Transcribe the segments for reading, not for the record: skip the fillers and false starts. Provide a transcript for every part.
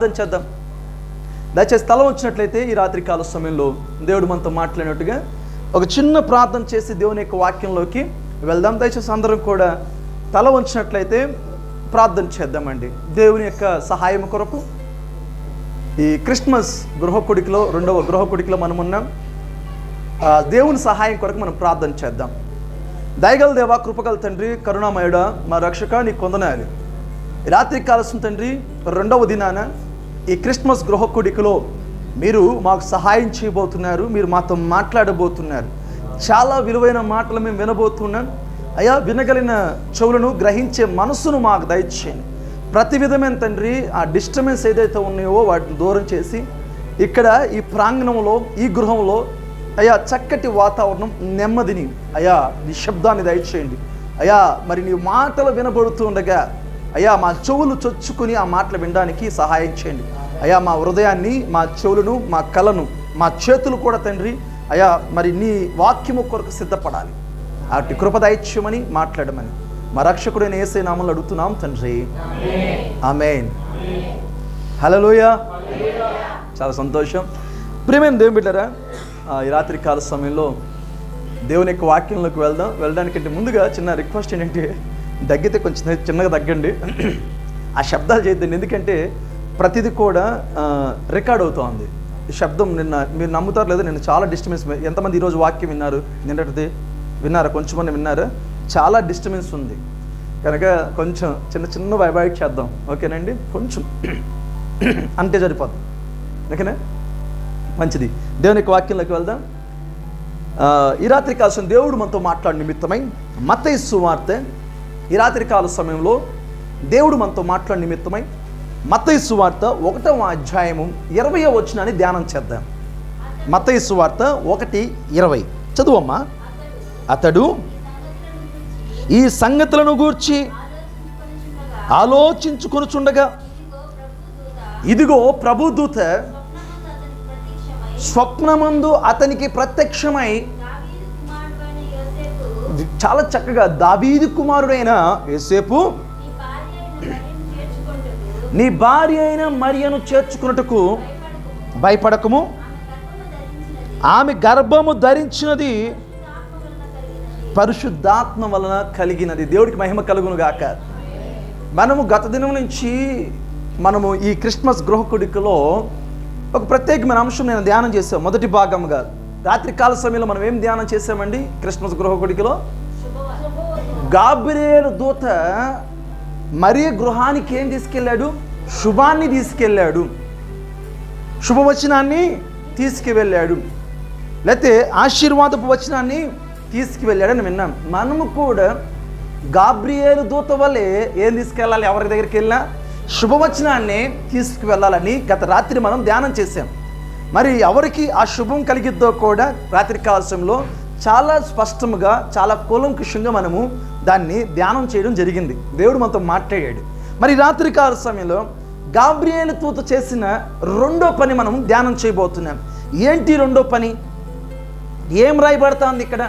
ప్రార్థన చేద్దాం. దయచేసి తల వచ్చినట్లయితే ఈ రాత్రి కాల సమయంలో దేవుడు మనతో మాట్లాడినట్టుగా ఒక చిన్న ప్రార్థన చేసి దేవుని యొక్క వాక్యంలోకి వెళ్దాం. దయచేసి అందరం కూడా తల వంచినట్లయితే ప్రార్థన చేద్దామండి. దేవుని యొక్క సహాయం కొరకు ఈ క్రిస్మస్ గృహకుడికిలో, రెండవ గృహకుడికిలో మనం ఉన్నాం. దేవుని సహాయం కొరకు మనం ప్రార్థన చేద్దాం. దయగల దేవా, కృపగల తండ్రి, కరుణామయుడా, మా రక్షక, నీ కొందనాలి. రాత్రి కాలసం తండ్రి, రెండవ దినాన ఈ క్రిస్మస్ గృహకుడికిలో మీరు మాకు సహాయం చేయబోతున్నారు. మీరు మాతో మాట్లాడబోతున్నారు. చాలా విలువైన మాటలు మేము వినబోతున్నాం. అయ్యా, వినగలిగిన చెవులను, గ్రహించే మనసును మాకు దయచేయండి. ప్రతి విధమైన తండ్రి ఆ డిస్టర్బెన్స్ ఏదైతే ఉన్నాయో వాటిని దూరం చేసి ఇక్కడ ఈ ప్రాంగణంలో, ఈ గృహంలో అయ్యా చక్కటి వాతావరణం, నెమ్మదిని, అయ్యా నిశ్శబ్దాన్ని దయచేయండి. అయ్యా మరి నీ మాటలు వినబడుతుండగా అయ్యా మా చెవులు చొచ్చుకుని ఆ మాటలు వినడానికి సహాయం చేయండి. అయ్యా మా హృదయాన్ని, మా చెవులను, మా కళను, మా చేతులు కూడా తండ్రి అయ్యా మరి నీ వాక్యము కొరకు సిద్ధపడాలి. అటు కృప దయచేయమని, మాట్లాడమని మా రక్షకుడైన యేసయ్య నామములో అడుగుతున్నాం తండ్రి, ఆమేన్. హల్లెలూయా. చాలా సంతోషం. ప్రియమైన దేవుని బిడ్డలారా, ఈ రాత్రి కాల సమయంలో దేవుని యొక్క వాక్యంలోకి వెళ్ళడానికంటే ముందుగా చిన్న రిక్వెస్ట్ ఏంటంటే, దగ్గితే కొంచెం చిన్నగా తగ్గండి, ఆ శబ్దాలు చేయద్దండి. ఎందుకంటే ప్రతిదీ కూడా రికార్డ్ అవుతోంది. ఈ శబ్దం నిన్న మీరు నమ్ముతారు లేదా, నిన్న చాలా డిస్టర్బెన్స్. ఎంతమంది ఈరోజు వాక్యం విన్నారు? నిన్నటిది విన్నారా? కొంచెం మంది విన్నారా? చాలా డిస్టర్బెన్స్ ఉంది కనుక కొంచెం చిన్న అవాయిడ్ చేద్దాం. ఓకేనండి? కొంచెం అంటే సరిపోద్ది. ఓకేనా? మంచిది. దేవుని యొక్క వాక్యంలోకి వెళ్దాం. ఈ రాత్రి కాలం దేవుడు మనతో మాట్లాడే నిమిత్తమై మత్తయి సువార్త, ఈ రాత్రి కాల సమయంలో దేవుడు మనతో మాట్లాడే నిమిత్తమై మత్తయి సువార్త 1వ అధ్యాయము 20వ వచనాన్ని ధ్యానం చేద్దాం. మత్తయి సువార్త 1:20 చదువమ్మా. అతడు ఈ సంగతులను గూర్చి ఆలోచించుకొనుచుండగా ఇదిగో ప్రభుదూత స్వప్నమందు అతనికి ప్రత్యక్షమై, చాలా చక్కగా, దావీదు కుమారుడైన యోసేపు, నీ భార్య అయిన మరియను చేర్చుకున్నట్టుకు భయపడకము, ఆమె గర్భము ధరించినది పరిశుద్ధాత్మ వలన కలిగినది. దేవుడికి మహిమ కలుగును గాక. మనము గత దినం నుంచి మనము ఈ క్రిస్మస్ గృహకుడికలో ఒక ప్రత్యేకమైన అంశం నేను ధ్యానం చేశాను. మొదటి భాగంగా రాత్రి కాల సమయంలో మనం ఏం ధ్యానం చేసామండి? క్రిస్మస్ గృహకుడికలో గాబ్రియేలు దూత మరియ గృహానికి ఏం తీసుకెళ్ళాడు? శుభాన్ని తీసుకెళ్ళాడు, శుభవచనాన్ని తీసుకువెళ్ళాడు, లేకపోతే ఆశీర్వాదపు వచనాన్ని తీసుకువెళ్ళాడని విన్నాం. మనము కూడా గాబ్రియేలు దూత వల్లే ఏం తీసుకెళ్ళాలి? ఎవరి దగ్గరికి వెళ్ళినా శుభవచనాన్ని తీసుకువెళ్ళాలని గత రాత్రి మనం ధ్యానం చేసాం. మరి ఎవరికి ఆ శుభం కలిగిద్దో కూడా రాత్రి కాలశంలో చాలా స్పష్టంగా, చాలా కూలంకుషంగా మనము దాన్ని ధ్యానం చేయడం జరిగింది. దేవుడు మనతో మాట్లాడాడు. మరి రాత్రి కాల సమయంలో గాబ్రియేలు దూత చేసిన రెండో పని మనం ధ్యానం చేయబోతున్నాం. ఏంటి రెండో పని? ఏం రాయబడుతుంది ఇక్కడ?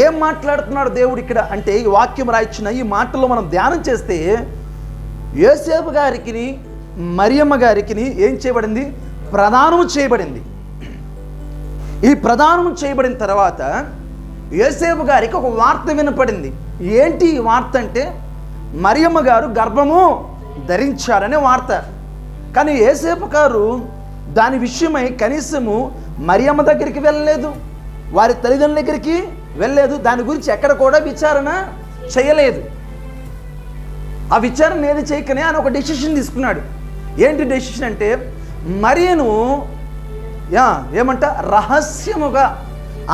ఏం మాట్లాడుతున్నాడు దేవుడు ఇక్కడ అంటే, ఈ వాక్యం రాయించిన ఈ మాటల్లో మనం ధ్యానం చేస్తే యోసేపు గారికి, మరియమ్మ గారికి ఏం చేయబడింది? ప్రదానం చేయబడింది. ఈ ప్రదానం చేయబడిన తర్వాత యోసేపు గారికి ఒక వార్త వినపడింది. ఏంటి ఈ వార్త అంటే, మరియమ్మ గారు గర్భము ధరించారనే వార్త. కానీ యోసేపు గారు దాని విషయమై కనీసము మరియమ్మ దగ్గరికి వెళ్ళలేదు, వారి తల్లిదండ్రుల దగ్గరికి వెళ్ళలేదు, దాని గురించి ఎక్కడ కూడా విచారణ చేయలేదు. ఆ విచారణ ఏది చేయకనే ఆయన ఒక డెసిషన్ తీసుకున్నాడు. ఏంటి డెసిషన్ అంటే, మరియను ఏమంట రహస్యముగా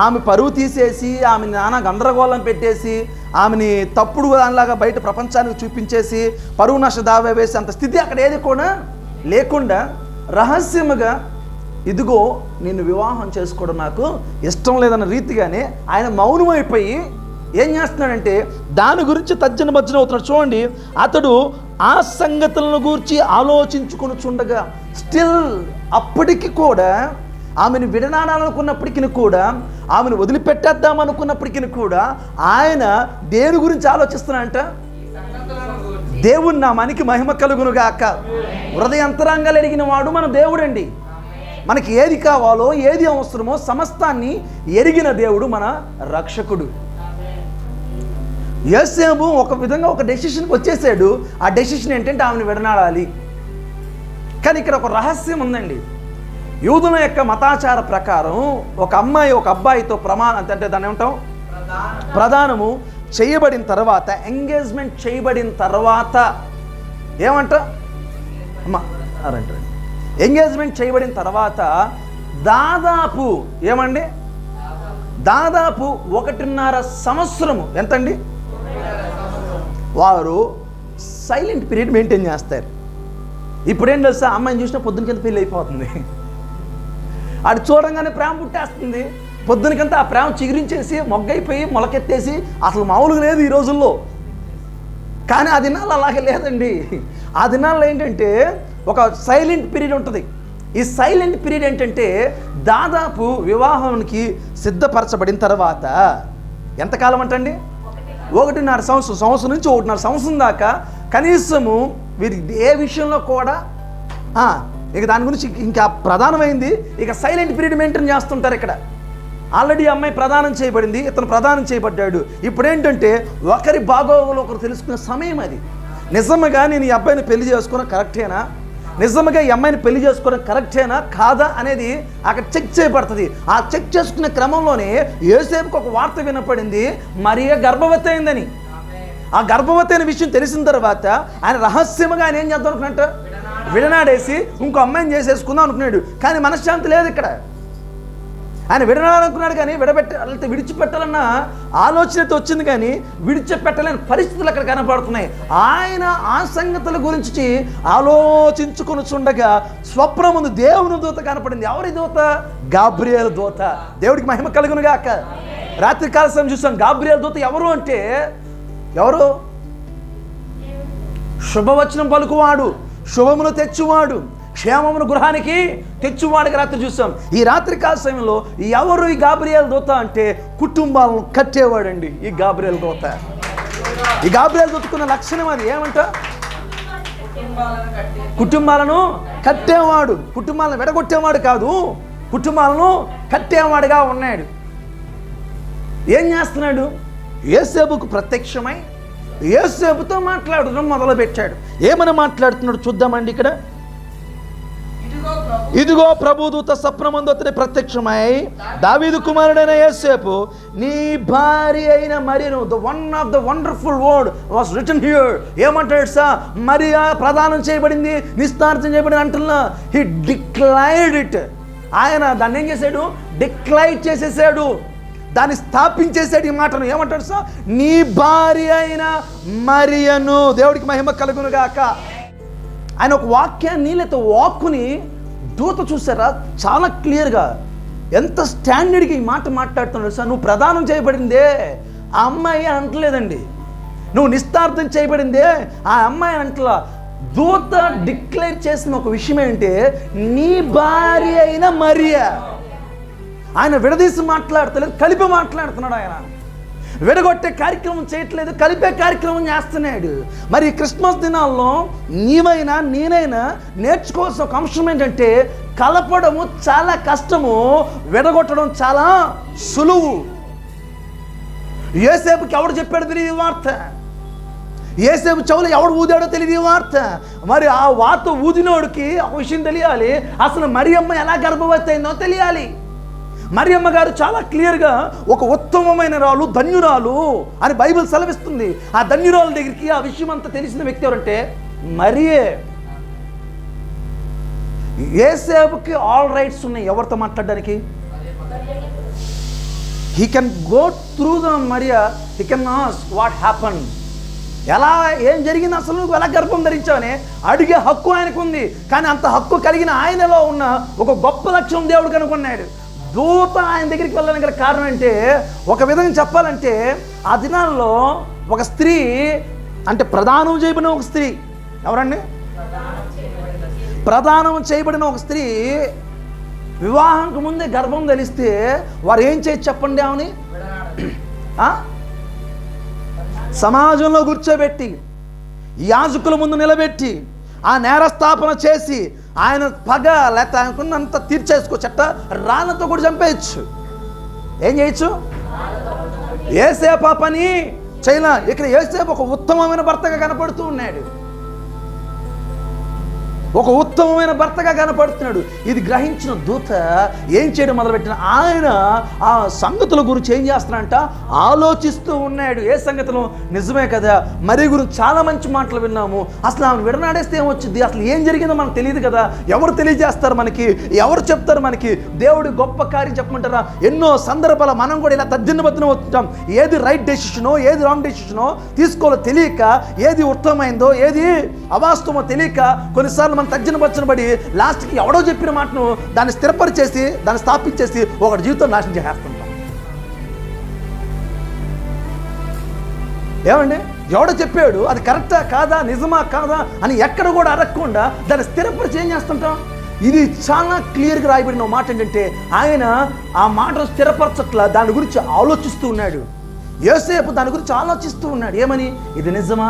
ఆమె పరువు తీసేసి, ఆమె నానా గందరగోళం పెట్టేసి, ఆమెని తప్పుడు దానిలాగా బయట ప్రపంచానికి చూపించేసి పరువు నష్ట దావా వేసి అంత స్థితి అక్కడ ఏది కూడా లేకుండా రహస్యముగా, ఇదిగో నిన్ను వివాహం చేసుకోవడం నాకు ఇష్టం లేదన్న రీతిగానే ఆయన మౌనమైపోయి ఏం చేస్తున్నాడంటే దాని గురించి తర్జన భర్జన అవుతున్నాడు. చూడండి, అతడు ఆ సంగతులను గురించి ఆలోచించుకొనుచుండగా, స్టిల్ అప్పటికి కూడా ఆమెను విడనాడాలనుకున్నప్పటికీ కూడా, ఆమెను వదిలిపెట్టేద్దాం అనుకున్నప్పటికీ కూడా ఆయన దేని గురించి ఆలోచిస్తున్నాడంట? దేవుని నామానికి మహిమ కలుగునుగాక. హృదయంతరంగాలు ఎరిగిన వాడు మన దేవుడండి. మనకి ఏది కావాలో ఏది అవసరమో సమస్తాన్ని ఎరిగిన దేవుడు మన రక్షకుడు. యోసేపు ఒక విధంగా ఒక డెసిషన్కి వచ్చేసాడు. ఆ డెసిషన్ ఏంటంటే ఆమెను విడనాడాలి. కానీ ఇక్కడ ఒక రహస్యం ఉందండి. యూదుల యొక్క మతాచార ప్రకారం ఒక అమ్మాయి ఒక అబ్బాయితో అంటే దాన్ని ఏమంటాం, ప్రదానము చేయబడిన తర్వాత, ఎంగేజ్మెంట్ చేయబడిన తర్వాత ఏమంట అమ్మా అరంటారు, ఎంగేజ్మెంట్ చేయబడిన తర్వాత దాదాపు ఏమండి, దాదాపు 1.5 సంవత్సరము ఎంతండి వారు సైలెంట్ పీరియడ్ మెయింటైన్ చేస్తారు. ఇప్పుడేం తెలుసా, అమ్మాయిని చూసినా పొద్దున కింద పెళ్ళి అయిపోతుంది. అది చూడంగానే ప్రేమ పుట్టేస్తుంది. పొద్దునకంతా ఆ ప్రేమ చిగురించేసి మొగ్గైపోయి మొలకెత్తేసి అసలు మామూలుగా లేదు ఈ రోజుల్లో. కానీ ఆ దినాల్లో అలాగే లేదండి. ఆ దినాల్లో ఏంటంటే ఒక సైలెంట్ పీరియడ్ ఉంటుంది. ఈ సైలెంట్ పీరియడ్ ఏంటంటే దాదాపు వివాహానికి సిద్ధపరచబడిన తర్వాత ఎంతకాలం అంటండి, 1.5 సంవత్సరం నుంచి 1.5 సంవత్సరం దాకా కనీసము వీరికి ఏ విషయంలో కూడా ఇక దాని గురించి ఇంకా ప్రధానమైంది ఇక సైలెంట్ పీరియడ్ మెయింటైన్ చేస్తుంటారు. ఇక్కడ ఆల్రెడీ అమ్మాయి ప్రదానం చేయబడింది, ఇతను ప్రదానం చేయబడ్డాడు. ఇప్పుడు ఏంటంటే ఒకరి బాగోగులు ఒకరు తెలుసుకునే సమయం అది. నిజంగా నేను ఈ అబ్బాయిని పెళ్లి చేసుకోవడం కరెక్టేనా, నిజంగా ఈ అమ్మాయిని పెళ్లి చేసుకోవడం కరెక్టేనా కాదా అనేది అక్కడ చెక్ చేయబడుతుంది. ఆ చెక్ చేసుకునే క్రమంలోనే యోసేపుకు ఒక వార్త వినపడింది, మరియ గర్భవతి అయిందని. ఆ గర్భవతి అయిన విషయం తెలిసిన తర్వాత ఆయన రహస్యంగా ఆయన ఏం చేద్దాం అనుకున్నట్టు విడనాడేసి ఇంకో అమ్మాయిని చేసేసుకుందాం అనుకున్నాడు. కానీ మనశ్శాంతి లేదు ఇక్కడ. ఆయన విడనాడాలనుకున్నాడు కానీ విడిచిపెట్టాలన్న ఆలోచనతో వచ్చింది, కానీ విడిచిపెట్టలేని పరిస్థితులు అక్కడ కనపడుతున్నాయి. ఆయన ఆ సంగతుల గురించి ఆలోచించుకొని చూడగా స్వప్నం ముందు దేవుని దూత కనపడింది. ఎవరి దూత? గాబ్రియేలు దూత. దేవుడికి మహిమ కలుగును గాక. రాత్రి కాల సమయం చూసాం. గాబ్రియేలు దూత ఎవరు అంటే ఎవరు? శుభవచనం పలుకువాడు, శుభమును తెచ్చువాడు, క్షేమమును గృహానికి తెచ్చువాడికి రాత్రి చూసాం. ఈ రాత్రి కాల సమయంలో ఎవరు ఈ గాబ్రియేలు దూత అంటే కుటుంబాలను కట్టేవాడండి ఈ గాబ్రియేలు దూత. ఈ గాబ్రియేలు దూతకున్న లక్షణం అది. ఏమంట? కుటుంబాలను కట్టేవాడు. కుటుంబాలను విడగొట్టేవాడు కాదు, కుటుంబాలను కట్టేవాడుగా ఉన్నాడు. ఏం చేస్తున్నాడు? యోసేపుకు ప్రత్యక్షమై యోసేపుతో మాట్లాడడం మొదలుపెట్టాడు. ఏమని మాట్లాడుతున్నాడు చూద్దామండి. ఇక్కడ ఇదిగో ప్రభుదూత స్వప్నమందు అతని ప్రత్యక్షమై, దావీదు కుమారుడైన యోసేపు, నీ భార్య అయిన మరియను, the one of the wonderful word was written here. ఏమంటాడు సార్? మరియా ప్రదానం చేయబడింది, నిస్తార్థం చేయబడింది అంటున్నా. He declared it. ఆయన దాన్ని ఏం చేశాడు? డిక్లైర్ చేసేసాడు, దాన్ని స్థాపించేసాడు. ఈ మాటను ఏమంటాడు సార్? నీ భార్య అయిన మరియను. దేవుడికి మహిమ కలుగును గాక. ఆయన ఒక వాక్యాన్ని లేదా వాక్కుని దూత చూసారా చాలా క్లియర్గా, ఎంత స్టాండర్డ్గా ఈ మాట మాట్లాడుతున్నాడు సార్. నువ్వు ప్రదానం చేయబడిందే ఆ అమ్మాయి అంటలేదండి, నువ్వు నిస్తార్థం చేయబడిందే ఆ అమ్మాయి అంటలా. దూత డిక్లేర్ చేసిన ఒక విషయం ఏంటంటే నీ భార్య అయిన మరియా. ఆయన విడదీసి మాట్లాడతలేదు, కలిపి మాట్లాడుతున్నాడు. ఆయన విడగొట్టే కార్యక్రమం చేయట్లేదు, కలిపే కార్యక్రమం చేస్తున్నాడు. మరి క్రిస్మస్ దినాల్లో నీవైనా నేనైనా నేర్చుకోవాల్సిన ఒక అంశం ఏంటంటే కలపడము చాలా కష్టము, విడగొట్టడం చాలా సులువు. యోసేపుకి ఎవడు చెప్పాడో తెలియదు వార్త, యోసేపు చెవులు ఎవడు ఊదాడో తెలియదు వార్త. మరి ఆ వార్త ఊదినోడికి ఒక విషయం తెలియాలి, అసలు మరియమ్మ ఎలా గర్భవతి అయిందో తెలియాలి. మరియమ్మ గారు చాలా క్లియర్గా ఒక ఉత్తమమైన రాలు, ధన్యురాలు అని బైబిల్ సెలవిస్తుంది. ఆ ధన్యురాల దగ్గరికి ఆ విషయం అంతా తెలిసిన వ్యక్తి ఎవరంటే మరియే. యోసేపుకి ఆల్ రైట్స్ ఉన్నాయి ఎవరితో మాట్లాడడానికి. He can go through the Mariya, he can ask what happen, ఎలా ఏం జరిగింది, అసలు నువ్వు ఎలా గర్భం ధరించావని అడిగే హక్కు ఆయనకు ఉంది. కానీ అంత హక్కు కలిగిన ఆయనలో ఉన్న ఒక గొప్ప లక్ష్యం దేవుడు కనుక్కున్నాడు. దూత ఆయన దగ్గరికి వెళ్ళడానికి గల కారణం అంటే ఒక విధంగా చెప్పాలంటే ఆ దినాల్లో ఒక స్త్రీ అంటే ప్రదానం చేయబడిన ఒక స్త్రీ, ఎవరండి? ప్రదానం చేయబడిన ఒక స్త్రీ వివాహానికి ముందే గర్భం ధరిస్తే వారు ఏం చేయొచ్చు చెప్పండి? ఆమెని సమాజంలో కూర్చోబెట్టి యాజకుల ముందు నిలబెట్టి ఆ నేరస్థాపన చేసి ఆయన పగ లేకపోతే ఆయనకున్నంత తీర్చేసుకోవచ్చట, రాళ్ళతో కూడా చంపేయచ్చు. ఏం చేయొచ్చు? యోసేపు ఆ పని చైనా. ఇక్కడ యోసేపు ఒక ఉత్తమమైన భర్తగా కనపడుతూ ఉన్నాడు, ఒక ఉత్తమమైన భర్తగా కనపడుతున్నాడు. ఇది గ్రహించిన దూత ఏం చేయడం మొదలుపెట్టిన, ఆయన ఆ సంగతుల గురించి ఏం చేస్తున్నాడంట, ఆలోచిస్తూ ఉన్నాడు. ఏ సంగతులు? నిజమే కదా, మరి గురించి చాలా మంచి మాటలు విన్నాము. అసలు ఆమె విడనాడేస్తే ఏమొచ్చింది, అసలు ఏం జరిగిందో మనకు తెలియదు కదా, ఎవరు తెలియజేస్తారు మనకి, ఎవరు చెప్తారు మనకి? దేవుడి గొప్ప కార్యం చెప్పమంటారా? ఎన్నో సందర్భాలు మనం కూడా ఇలా తద్దినబద్దిన అవుతుంటాం. ఏది రైట్ డెసిషనో ఏది రాంగ్ డెసిషనో తీసుకోవాలో తెలియక, ఏది ఉత్తమమైందో ఏది అవాస్తవమో తెలియక కొన్నిసార్లు తజ్జన బచ్చనబడి లాస్ట్కి ఎవడో చెప్పిన మాటను దాన్ని స్థిరపరిచేసి దాన్ని స్థాపించేసి ఒకటి జీవితం నాశనం చేస్తుంటాం. ఏమండి, ఎవడో చెప్పాడు, అది కరెక్టా కాదా, నిజమా కాదా అని ఎక్కడ కూడా అడగకుండా దాన్ని స్థిరపరిచి ఏం చేస్తుంటాం. ఇది చాలా క్లియర్గా రాయబడిన మాట ఏంటంటే, ఆయన ఆ మాటను స్థిరపరచట్లా, దాని గురించి ఆలోచిస్తూ ఉన్నాడు. యోసేపు దాని గురించి ఆలోచిస్తూ ఉన్నాడు. ఏమని? ఇది నిజమా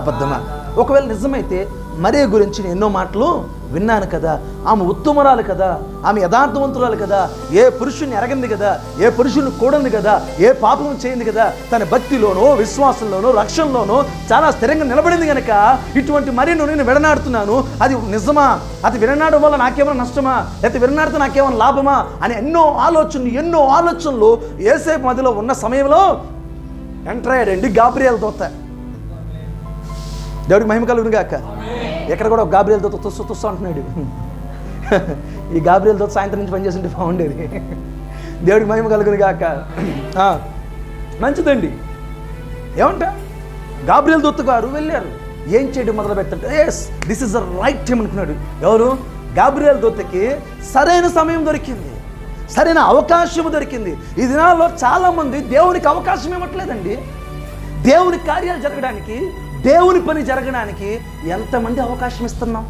అబద్ధమా? ఒకవేళ నిజమైతే మరియ గురించి నేను ఎన్నో మాటలు విన్నాను కదా, ఆమె ఉత్తమరాలు కదా, ఆమె యథార్థవంతురాలు కదా, ఏ పురుషుని ఎరగింది కదా, ఏ పురుషుని కూడంది కదా, ఏ పాపం చేయింది కదా, తన భక్తిలోనో విశ్వాసంలోనో రక్షణలోనో చాలా స్థిరంగా నిలబడింది కనుక ఇటువంటి మరియను నేను విడనాడుతున్నాను. అది నిజమా? అది విడనాడడం వల్ల నాకేమైనా నష్టమా, లేకపోతే విడనాడితే నాకేమైనా లాభమా అని ఎన్నో ఆలోచనలు యోసేపు మధ్యలో ఉన్న సమయంలో ఎంటర్ అయ్యాడండి గాబ్రియల్ దూత. దేవుడికి మహిమ కలుగును గాక. ఎక్కడ కూడా గాబ్రియల్ దూత తుస్సు అంటున్నాడు. ఈ గాబ్రియల్ దూత సాయంత్రం నుంచి పనిచేస్తుంటే బాగుండేది. దేవుడికి మహిమ కలుగును గాక. మంచిదండి. ఏమంట, గాబ్రియల్ దూత గారు వెళ్ళారు. ఏం చేయడం మొదలు పెట్టంటే, yes this is the right time అనుకున్నాడు. ఎవరు? గాబ్రియల్ దూతకి సరైన సమయం దొరికింది, సరైన అవకాశం దొరికింది. ఈ దినాల్లో చాలామంది దేవునికి అవకాశం ఇవ్వట్లేదండి. దేవుని కార్యాలు జరగడానికి, దేవుని పని జరగడానికి ఎంతమంది అవకాశం ఇస్తున్నాం,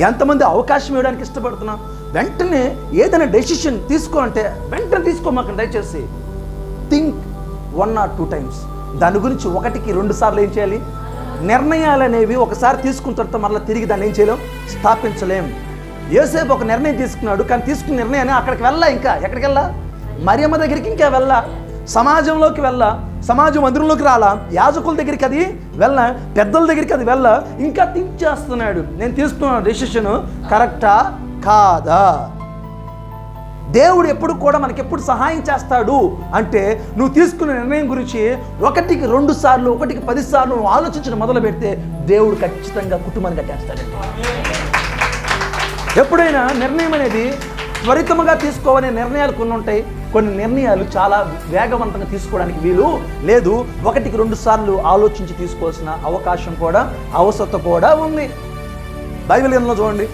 ఎంతమంది అవకాశం ఇవ్వడానికి ఇష్టపడుతున్నాం. వెంటనే ఏదైనా డెసిషన్ తీసుకోవాలంటే వెంటనే తీసుకోమాకండి దయచేసి. Think 1 or 2 times. దాని గురించి 1కి 2 సార్లు ఏం చేయాలి? నిర్ణయాలు అనేవి ఒకసారి తీసుకున్న తర్వాత మళ్ళీ తిరిగి దాన్ని ఏం చేయలేం, స్థాపించలేం. యోసేపు ఒక నిర్ణయం తీసుకున్నాడు, కానీ తీసుకున్న నిర్ణయాన్ని అక్కడికి వెళ్ళా, ఇంకా ఎక్కడికి వెళ్ళా, మరియమ్మ దగ్గరికి ఇంకా వెళ్ళా, సమాజంలోకి వెళ్ళా, సమాజం మందిరంలోకి రాలా, యాజకుల దగ్గరికి అది వెళ్ళా, పెద్దల దగ్గరికి అది వెళ్ళా, ఇంకా థింక్ చేస్తున్నాడు. నేను తీసుకున్న డెసిషన్ కరెక్టా కాదా? దేవుడు ఎప్పుడు కూడా మనకి ఎప్పుడు సహాయం చేస్తాడు అంటే, నువ్వు తీసుకున్న నిర్ణయం గురించి 1కి 2 సార్లు 1కి 10 సార్లు నువ్వు ఆలోచించడం మొదలు పెడితే దేవుడు ఖచ్చితంగా కుటుంబాన్ని కట్టేస్తాడండి. ఎప్పుడైనా నిర్ణయం అనేది త్వరితముగా తీసుకోవాలనే నిర్ణయాలు కొన్ని ఉంటాయి, కొన్ని నిర్ణయాలు చాలా వేగవంతంగా తీసుకోవడానికి వీలు లేదు. 1కి 2 సార్లు ఆలోచించి తీసుకోవాల్సిన అవకాశం కూడా అవసరత కూడా ఉంది. బైబిల్ గ్రంథంలో చూడండి,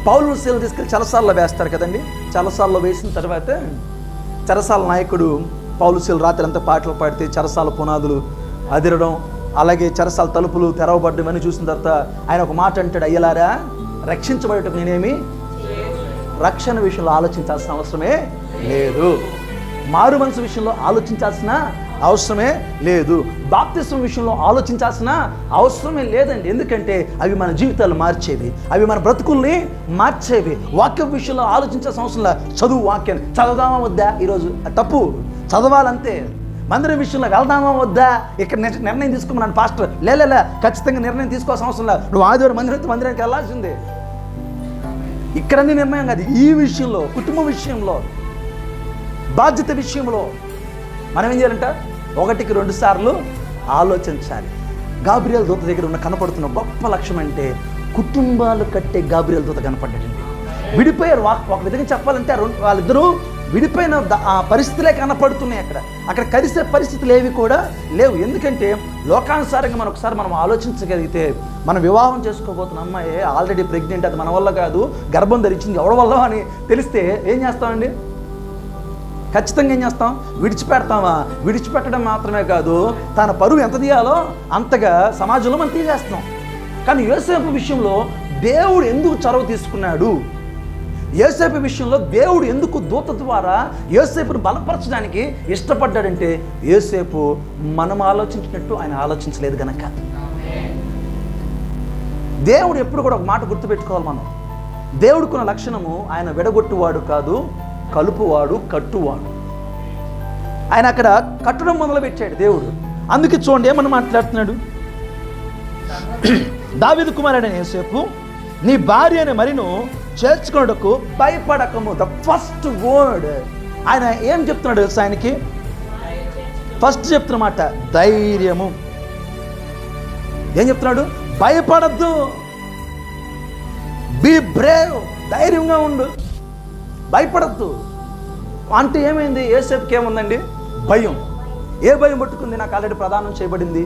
పౌలు శీలను తీసుకెళ్ళి చెరసాలలో వేస్తారు కదండి. చెరసాలలో వేసిన తర్వాత చెరసాల నాయకుడు పౌలు శీలు రాత్రి అంతా పాటలు పాడితే చెరసాల పునాదులు అదిరడం, అలాగే చెరసాల తలుపులు తెరవబడ్డం అని చూసిన తర్వాత ఆయన ఒక మాట అంటాడు, అయ్యలారా రక్షించబడటం నేనేమి రక్షణ విషయంలో ఆలోచించాల్సిన అవసరమే లేదు, మారు మనసు విషయంలో ఆలోచించాల్సిన అవసరమే లేదు, బాప్తిస్మం విషయంలో ఆలోచించాల్సిన అవసరమే లేదండి. ఎందుకంటే అవి మన జీవితాలు మార్చేవి, అవి మన బ్రతుకుల్ని మార్చేవి. వాక్యం విషయంలో ఆలోచించాల్సిన అవసరం లేదు. చదువు, వాక్యాన్ని చదవదామా వద్దా, ఈరోజు తప్పు, చదవాలంతే. మందిరం విషయంలో వెళ్దామా వద్దా, ఇక్కడ నిర్ణయం తీసుకోమన్నాను పాస్టర్, లేలే ఖచ్చితంగా నిర్ణయం తీసుకోవాల్సిన అవసరం లేదు, నువ్వు ఆదివారం మందిరానికి వెళ్ళాల్సిందే. ఇక్కడన్నీ నిర్ణయం కాదు. ఈ విషయంలో, కుటుంబ విషయంలో, బాధ్యత విషయంలో మనం ఏం చేయాలంట, 1కి 2 సార్లు ఆలోచించాలి. గాబ్రియల్ దూత దగ్గర ఉన్న కనపడుతున్న గొప్ప లక్ష్యం అంటే కుటుంబాలు కట్టే గాబ్రియల్ దూత కనపడ్డాడండి. విడిపోయారు. ఒక విధంగా చెప్పాలంటే వాళ్ళిద్దరూ విడిపోయిన పరిస్థితులే కనపడుతున్నాయి. అక్కడ కలిసే పరిస్థితులు ఏవి కూడా లేవు. ఎందుకంటే లోకానుసారంగా మనం ఆలోచించగలిగితే, మనం వివాహం చేసుకోబోతున్న అమ్మాయి ఆల్రెడీ ప్రెగ్నెంట్, అది మన వల్ల కాదు, గర్భం ధరించింది ఎవరి వల్ల అని తెలిస్తే ఏం చేస్తామండి? ఖచ్చితంగా ఏం చేస్తాం? విడిచిపెడతామా? విడిచిపెట్టడం మాత్రమే కాదు, తన పరువు ఎంత తీయాలో అంతగా సమాజంలో మనం తీసేస్తాం. కానీ యోసేపు విషయంలో దేవుడు ఎందుకు చొరవ తీసుకున్నాడు? యోసేపు విషయంలో దేవుడు ఎందుకు దూత ద్వారా యోసేపును బలపరచడానికి ఇష్టపడ్డాడంటే, యోసేపు మనం ఆలోచించినట్టు ఆయన ఆలోచించలేదు గనక. దేవుడు ఎప్పుడు కూడా ఒక మాట గుర్తుపెట్టుకోవాలి మనం. దేవుడికున్న లక్షణము ఆయన విడగొట్టువాడు కాదు, కలుపువాడు, కట్టువాడు. ఆయన అక్కడ కట్టడం మొదలుపెట్టాడు దేవుడు. అందుకే చూడండి ఏమని మాట్లాడుతున్నాడు. దావీదు కుమారుడైన యోసేపు, నీ భార్య అనే మరిను చేర్చుకున్నకు భయపడకము. ద ఫస్ట్ వర్డ్ ఆయన ఏం చెప్తున్నాడు తెలుసా? ఆయనకి ఫస్ట్ చెప్తున్న మాట ధైర్యము. ఏం చెప్తున్నాడు? భయపడద్దు, బీ బ్రేవ్, ధైర్యంగా ఉండు, భయపడద్దు. అంటే ఏమైంది? యోసేపుకి ఏముందండి? భయం. ఏ భయం పట్టుకుంది? నాకు ఆల్రెడీ ప్రదానం చేయబడింది.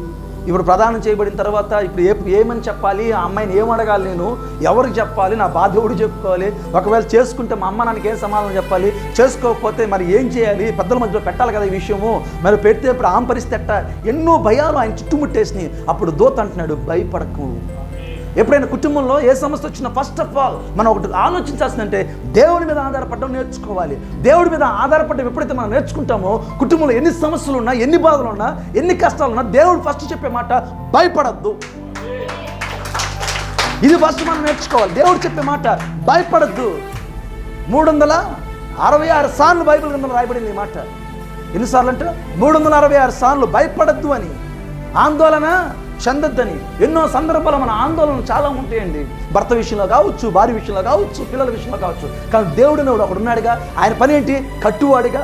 ఇప్పుడు ప్రదానం చేయబడిన తర్వాత ఇప్పుడు ఏమని చెప్పాలి? ఆ అమ్మాయిని ఏం అడగాలి? నేను ఎవరికి చెప్పాలి? నా బాధ ఎవడు చెప్పుకోవాలి? ఒకవేళ చేసుకుంటే మా అమ్మ నాన్నకి ఏం సమాధానం చెప్పాలి? చేసుకోకపోతే మరి ఏం చేయాలి? పెద్దల మధ్యలో పెట్టాలి కదా ఈ విషయము. మరి పెడితే ఇప్పుడు ఆమె పరిస్థితి ఎట్ట? ఎన్నో భయాలు ఆయన చుట్టుముట్టేసినాయి. అప్పుడు దూత అంటున్నాడు, భయపడకు. ఎప్పుడైనా కుటుంబంలో ఏ సమస్య వచ్చినా ఫస్ట్ ఆఫ్ ఆల్ మనం ఒకటి ఆలోచించాల్సిందంటే దేవుడి మీద ఆధారపడడం నేర్చుకోవాలి. దేవుడి మీద ఆధారపడడం ఎప్పుడైతే మనం నేర్చుకుంటామో, కుటుంబంలో ఎన్ని సమస్యలు ఉన్నా, ఎన్ని బాధలు ఉన్నా, ఎన్ని కష్టాలు ఉన్నా, దేవుడు ఫస్ట్ చెప్పే మాట భయపడద్దు. ఇది ఫస్ట్ మనం నేర్చుకోవాలి. దేవుడు చెప్పే మాట భయపడద్దు. 366 సార్లు బైబిల్ గ్రంథంలో రాయబడింది ఈ మాట. ఎన్నిసార్లు అంటే 366 సార్లు భయపడద్దు అని, ఆందోళన చెందొద్దని. ఎన్నో సందర్భాలు మన ఆందోళనలు చాలా ఉంటాయండి. భర్త విషయంలో కావచ్చు, భార్య విషయంలో కావచ్చు, పిల్లల విషయంలో కావచ్చు. కానీ దేవుడిని ఒకడు ఉన్నాడుగా. ఆయన పని ఏంటి? కట్టువాడుగా.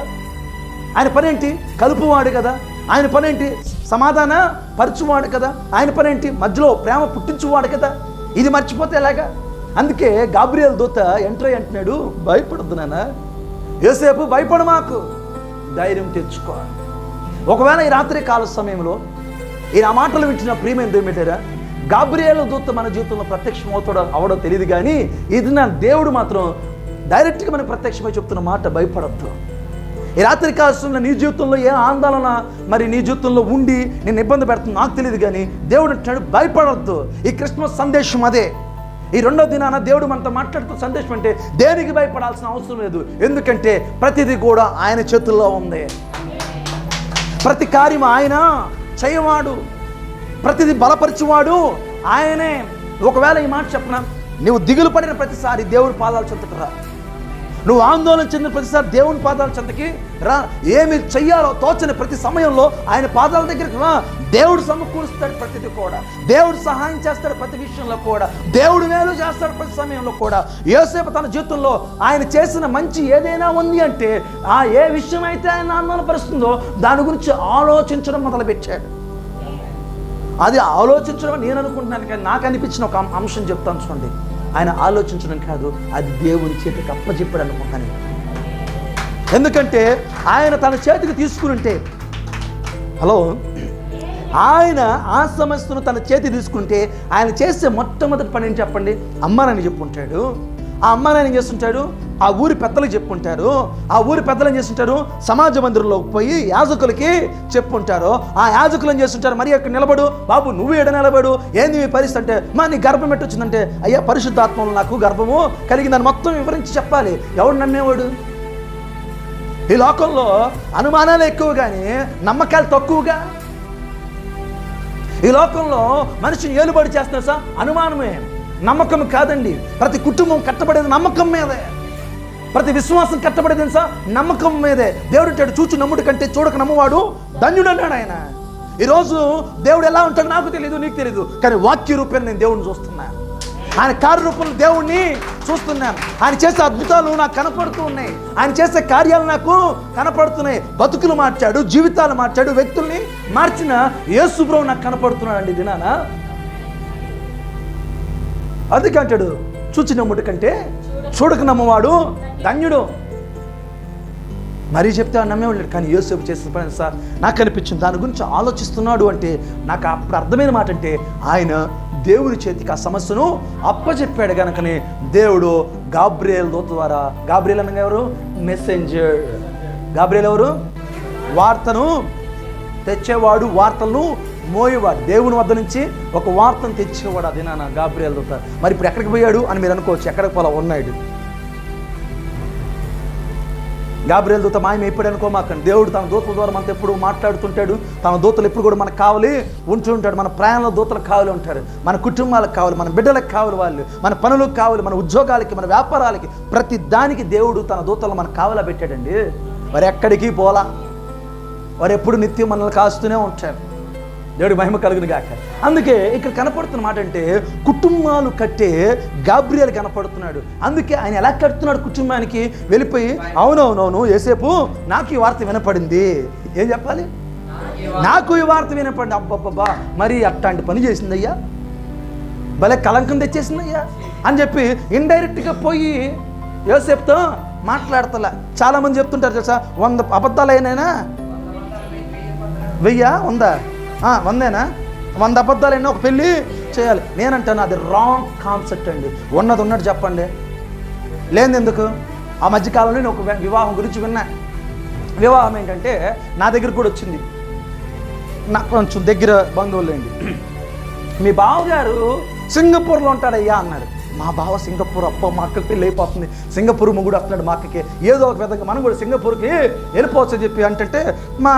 ఆయన పని ఏంటి? కలుపువాడు కదా. ఆయన పని ఏంటి? సమాధాన పరచువాడు కదా. ఆయన పని ఏంటి? మధ్యలో ప్రేమ పుట్టించువాడు కదా. ఇది మర్చిపోతే ఎలాగా? అందుకే గాబ్రియల్ దూత ఎంటర్ అయ్యి అంటున్నాడు, భయపడద్దు నాన్న, యోసేపు భయపడు, మాకు ధైర్యం తెచ్చుకో. ఒకవేళ ఈ రాత్రి కాల సమయంలో ఈ ఆ మాటలు వింటున్న ప్రియమైన దేవుడా, గాబ్రియేలు దూత మన జీవితంలో ప్రత్యక్షం అవుతాడో అవడో తెలియదు, కానీ ఇది నా దేవుడు మాత్రం డైరెక్ట్గా మనకు ప్రత్యక్షమై చెప్తున్న మాట, భయపడద్దు. ఈ రాత్రి కాలంలో నీ జీవితంలో ఏ ఆందోళన మరి నీ జీవితంలో ఉండి నేను ఇబ్బంది పెడుతుంది నాకు తెలియదు, కానీ దేవుడు అంటున్నాడు భయపడద్దు. ఈ క్రిస్మస్ సందేశం అదే. ఈ రెండో దినాన దేవుడు మనతో మాట్లాడుతున్న సందేశం అంటే దేనికి భయపడాల్సిన అవసరం లేదు. ఎందుకంటే ప్రతిదీ కూడా ఆయన చేతుల్లో ఉంది. ప్రతి కార్యం ఆయన చేయవాడు, ప్రతిదీ బలపరిచేవాడు ఆయనే. ఒకవేళ ఈ మాట చెప్పనా, నువ్వు దిగులు పడిన ప్రతిసారి దేవుడి పాదాల చెంతకు రా. నువ్వు ఆందోళన చెందిన ప్రతిసారి దేవుని పాదాల చెంతకి రా. ఏమి చెయ్యాలో తోచని ప్రతి సమయంలో ఆయన పాదాల దగ్గరికి రా. దేవుడు సమకూరుస్తాడు ప్రతిదీ కూడా. దేవుడు సహాయం చేస్తాడు ప్రతి విషయంలో కూడా. దేవుడు మేలు చేస్తాడు ప్రతి సమయంలో కూడా. యోసేపు తన జీవితంలో ఆయన చేసిన మంచి ఏదైనా ఉంది అంటే, ఆ ఏ విషయం అయితే ఆయన ఆందోళనపరుస్తుందో దాని గురించి ఆలోచించడం మొదలుపెట్టాడు. అది ఆలోచించడం నేను అనుకుంటున్నాను, కానీ నాకు అనిపించిన ఒక అంశం చెప్తాను చూడండి. ఆయన ఆలోచించడం కాదు, అది దేవుని చేతికి అప్పచెప్పాడు అనుకుంటాను. ఎందుకంటే ఆయన తన చేతికి తీసుకుని ఉంటే, ఆయన ఆ సమస్యను తన చేతి తీసుకుంటే ఆయన చేసే మొట్టమొదటి పని ఏం చెప్పండి? అమ్మానని చెప్పుంటాడు. ఆ అమ్మానాయన ఏం చేస్తుంటాడు? ఆ ఊరి పెద్దలకు చెప్పుంటారు. ఆ ఊరి పెద్దలు ఏం చేస్తుంటారు? సమాజ మందిరంలోకి పోయి యాజకులకి చెప్పుంటారు. ఆ యాజకులు ఏం చేస్తుంటారు? మరి అక్కడ నిలబడు, బాబు నువ్వు ఎడ నిలబడు, ఏంది మీ పరిస్థితి అంటే, మా నీ గర్భం ఎట్టొచ్చిందంటే, అయ్యా పరిశుద్ధాత్మలో నాకు గర్భము కలిగిందని మొత్తం వివరించి చెప్పాలి. ఎవడు నమ్మేవాడు? ఈ లోకంలో అనుమానాలు ఎక్కువ కానీ నమ్మకాలు తక్కువగా. ఈ లోకంలో మనిషిని ఏలుబడి చేస్తున్నారు సార్, అనుమానమే, నమ్మకం కాదండి. ప్రతి కుటుంబం కట్టబడేది నమ్మకం మీదే. ప్రతి విశ్వాసం కట్టబడేది సార్ నమ్మకం మీదే. దేవుడు అంటాడు, చూచు నమ్ముడు కంటే చూడక నమ్మవాడు ధన్యుడు అన్నాడు ఆయన. ఈరోజు దేవుడు ఎలా ఉంటాడో నాకు తెలియదు, నీకు తెలియదు, కానీ వాక్య రూపేణ నేను దేవుడిని చూస్తున్నాను. ఆయన కార్యరూపంలో దేవుణ్ణి చూస్తున్నాను. ఆయన చేసే అద్భుతాలు నాకు కనపడుతూ ఉన్నాయి. ఆయన చేసే కార్యాలు నాకు కనపడుతున్నాయి. బతుకులు మార్చాడు, జీవితాలు మార్చాడు, వ్యక్తుల్ని మార్చిన యేసు ప్రభువు నాకు కనపడుతున్నాడు అండి దినాన. అందుకే అంటాడు, చూచి నమ్ముడు కంటే చూడక నమ్మవాడు ధన్యుడు. మరీ చెప్తే నమ్మేవాళ్ళు, కానీ యోసేపు చేసిన పని సార్ నాకు అనిపించింది. దాని గురించి ఆలోచిస్తున్నాడు అంటే నాకు అప్పుడు అర్థమైన మాట అంటే, ఆయన దేవుని చేతికి ఆ సమస్యను అప్పచెప్పాడు కనుకనే దేవుడు గాబ్రియేలు దూత ద్వారా, గాబ్రియేలు అనగా ఎవరు? మెసెంజర్. గాబ్రియేలు ఎవరు? వార్తను తెచ్చేవాడు, వార్తలను మోయేవాడు. దేవుని వద్ద నుంచి ఒక వార్తను తెచ్చేవాడు. అది నా గాబ్రియేలు దూత. మరి ఇప్పుడు ఎక్కడికి పోయాడు అని మీరు అనుకోవచ్చు. ఎక్కడికి పోలా ఉన్నాడు. గాబ్రియల్ దూత మాయమైపోయాడు అనుకోమాకండి. దేవుడు తన దూతల ద్వారా మనతో ఎప్పుడు మాట్లాడుతుంటాడు. తన దూతలు ఎప్పుడు కూడా మనకు కావాలి ఉంటుంటాడు. మన ప్రయాణంలో దూతలకు కావాలి ఉంటారు, మన కుటుంబాలకు కావాలి, మన బిడ్డలకు కావాలి, వాళ్ళు మన పనులకు కావాలి, మన ఉద్యోగాలకి, మన వ్యాపారాలకి, ప్రతి దానికి దేవుడు తన దూతలు మనకు కావాలా పెట్టాడండి. వారు ఎక్కడికి పోలా, వారు ఎప్పుడు నిత్యం మనల్ని కాస్తూనే ఉంటారు. దేవుడి మహిమ కలుగును గాక. అందుకే ఇక్కడ కనపడుతున్న మాట అంటే కుటుంబాలు కట్టే గాబ్రియల్ కనపడుతున్నాడు. అందుకే ఆయన ఎలా కడుతున్నాడు కుటుంబానికి వెళ్ళిపోయి, అవునవునవును యేసేపు నాకు ఈ వార్త వినపడింది. ఏం చెప్పాలి? నాకు ఈ వార్త వినపడింది. అబ్బబ్బబ్బా, మరి అట్లాంటి పని చేసిందయ్యా, భలే కలంకం తెచ్చేసిందయ్యా అని చెప్పి ఇండైరెక్ట్గా పోయి యోసేపుతో మాట్లాడతలా. చాలామంది చెప్తుంటారు తెలుసా, 100 అబద్ధాలు అయినా 1000 ఉందా, 100 100 అబద్ధాలైనా ఒక పెళ్ళి చేయాలి. నేనంటాను అది రాంగ్ కాన్సెప్ట్ అండి. ఉన్నది ఉన్నట్టు చెప్పండి, లేని ఎందుకు. ఆ మధ్యకాలంలో నేను ఒక వివాహం గురించి విన్నా. వివాహం ఏంటంటే నా దగ్గర కూడా వచ్చింది, నాకు కొంచెం దగ్గర బంధువులు అండి. మీ బావగారు సింగపూర్లో ఉంటాడయ్యా అన్నాడు. మా బావ సింగపూర్, అప్ప మా అక్కకి పెళ్ళి అయిపోతుంది, సింగపూర్ ముగ్గుడు వస్తున్నాడు మా అక్కకి, ఏదో ఒక విధంగా మనం కూడా సింగపూర్కి వెళ్ళిపోవచ్చు అని చెప్పి అంటే మా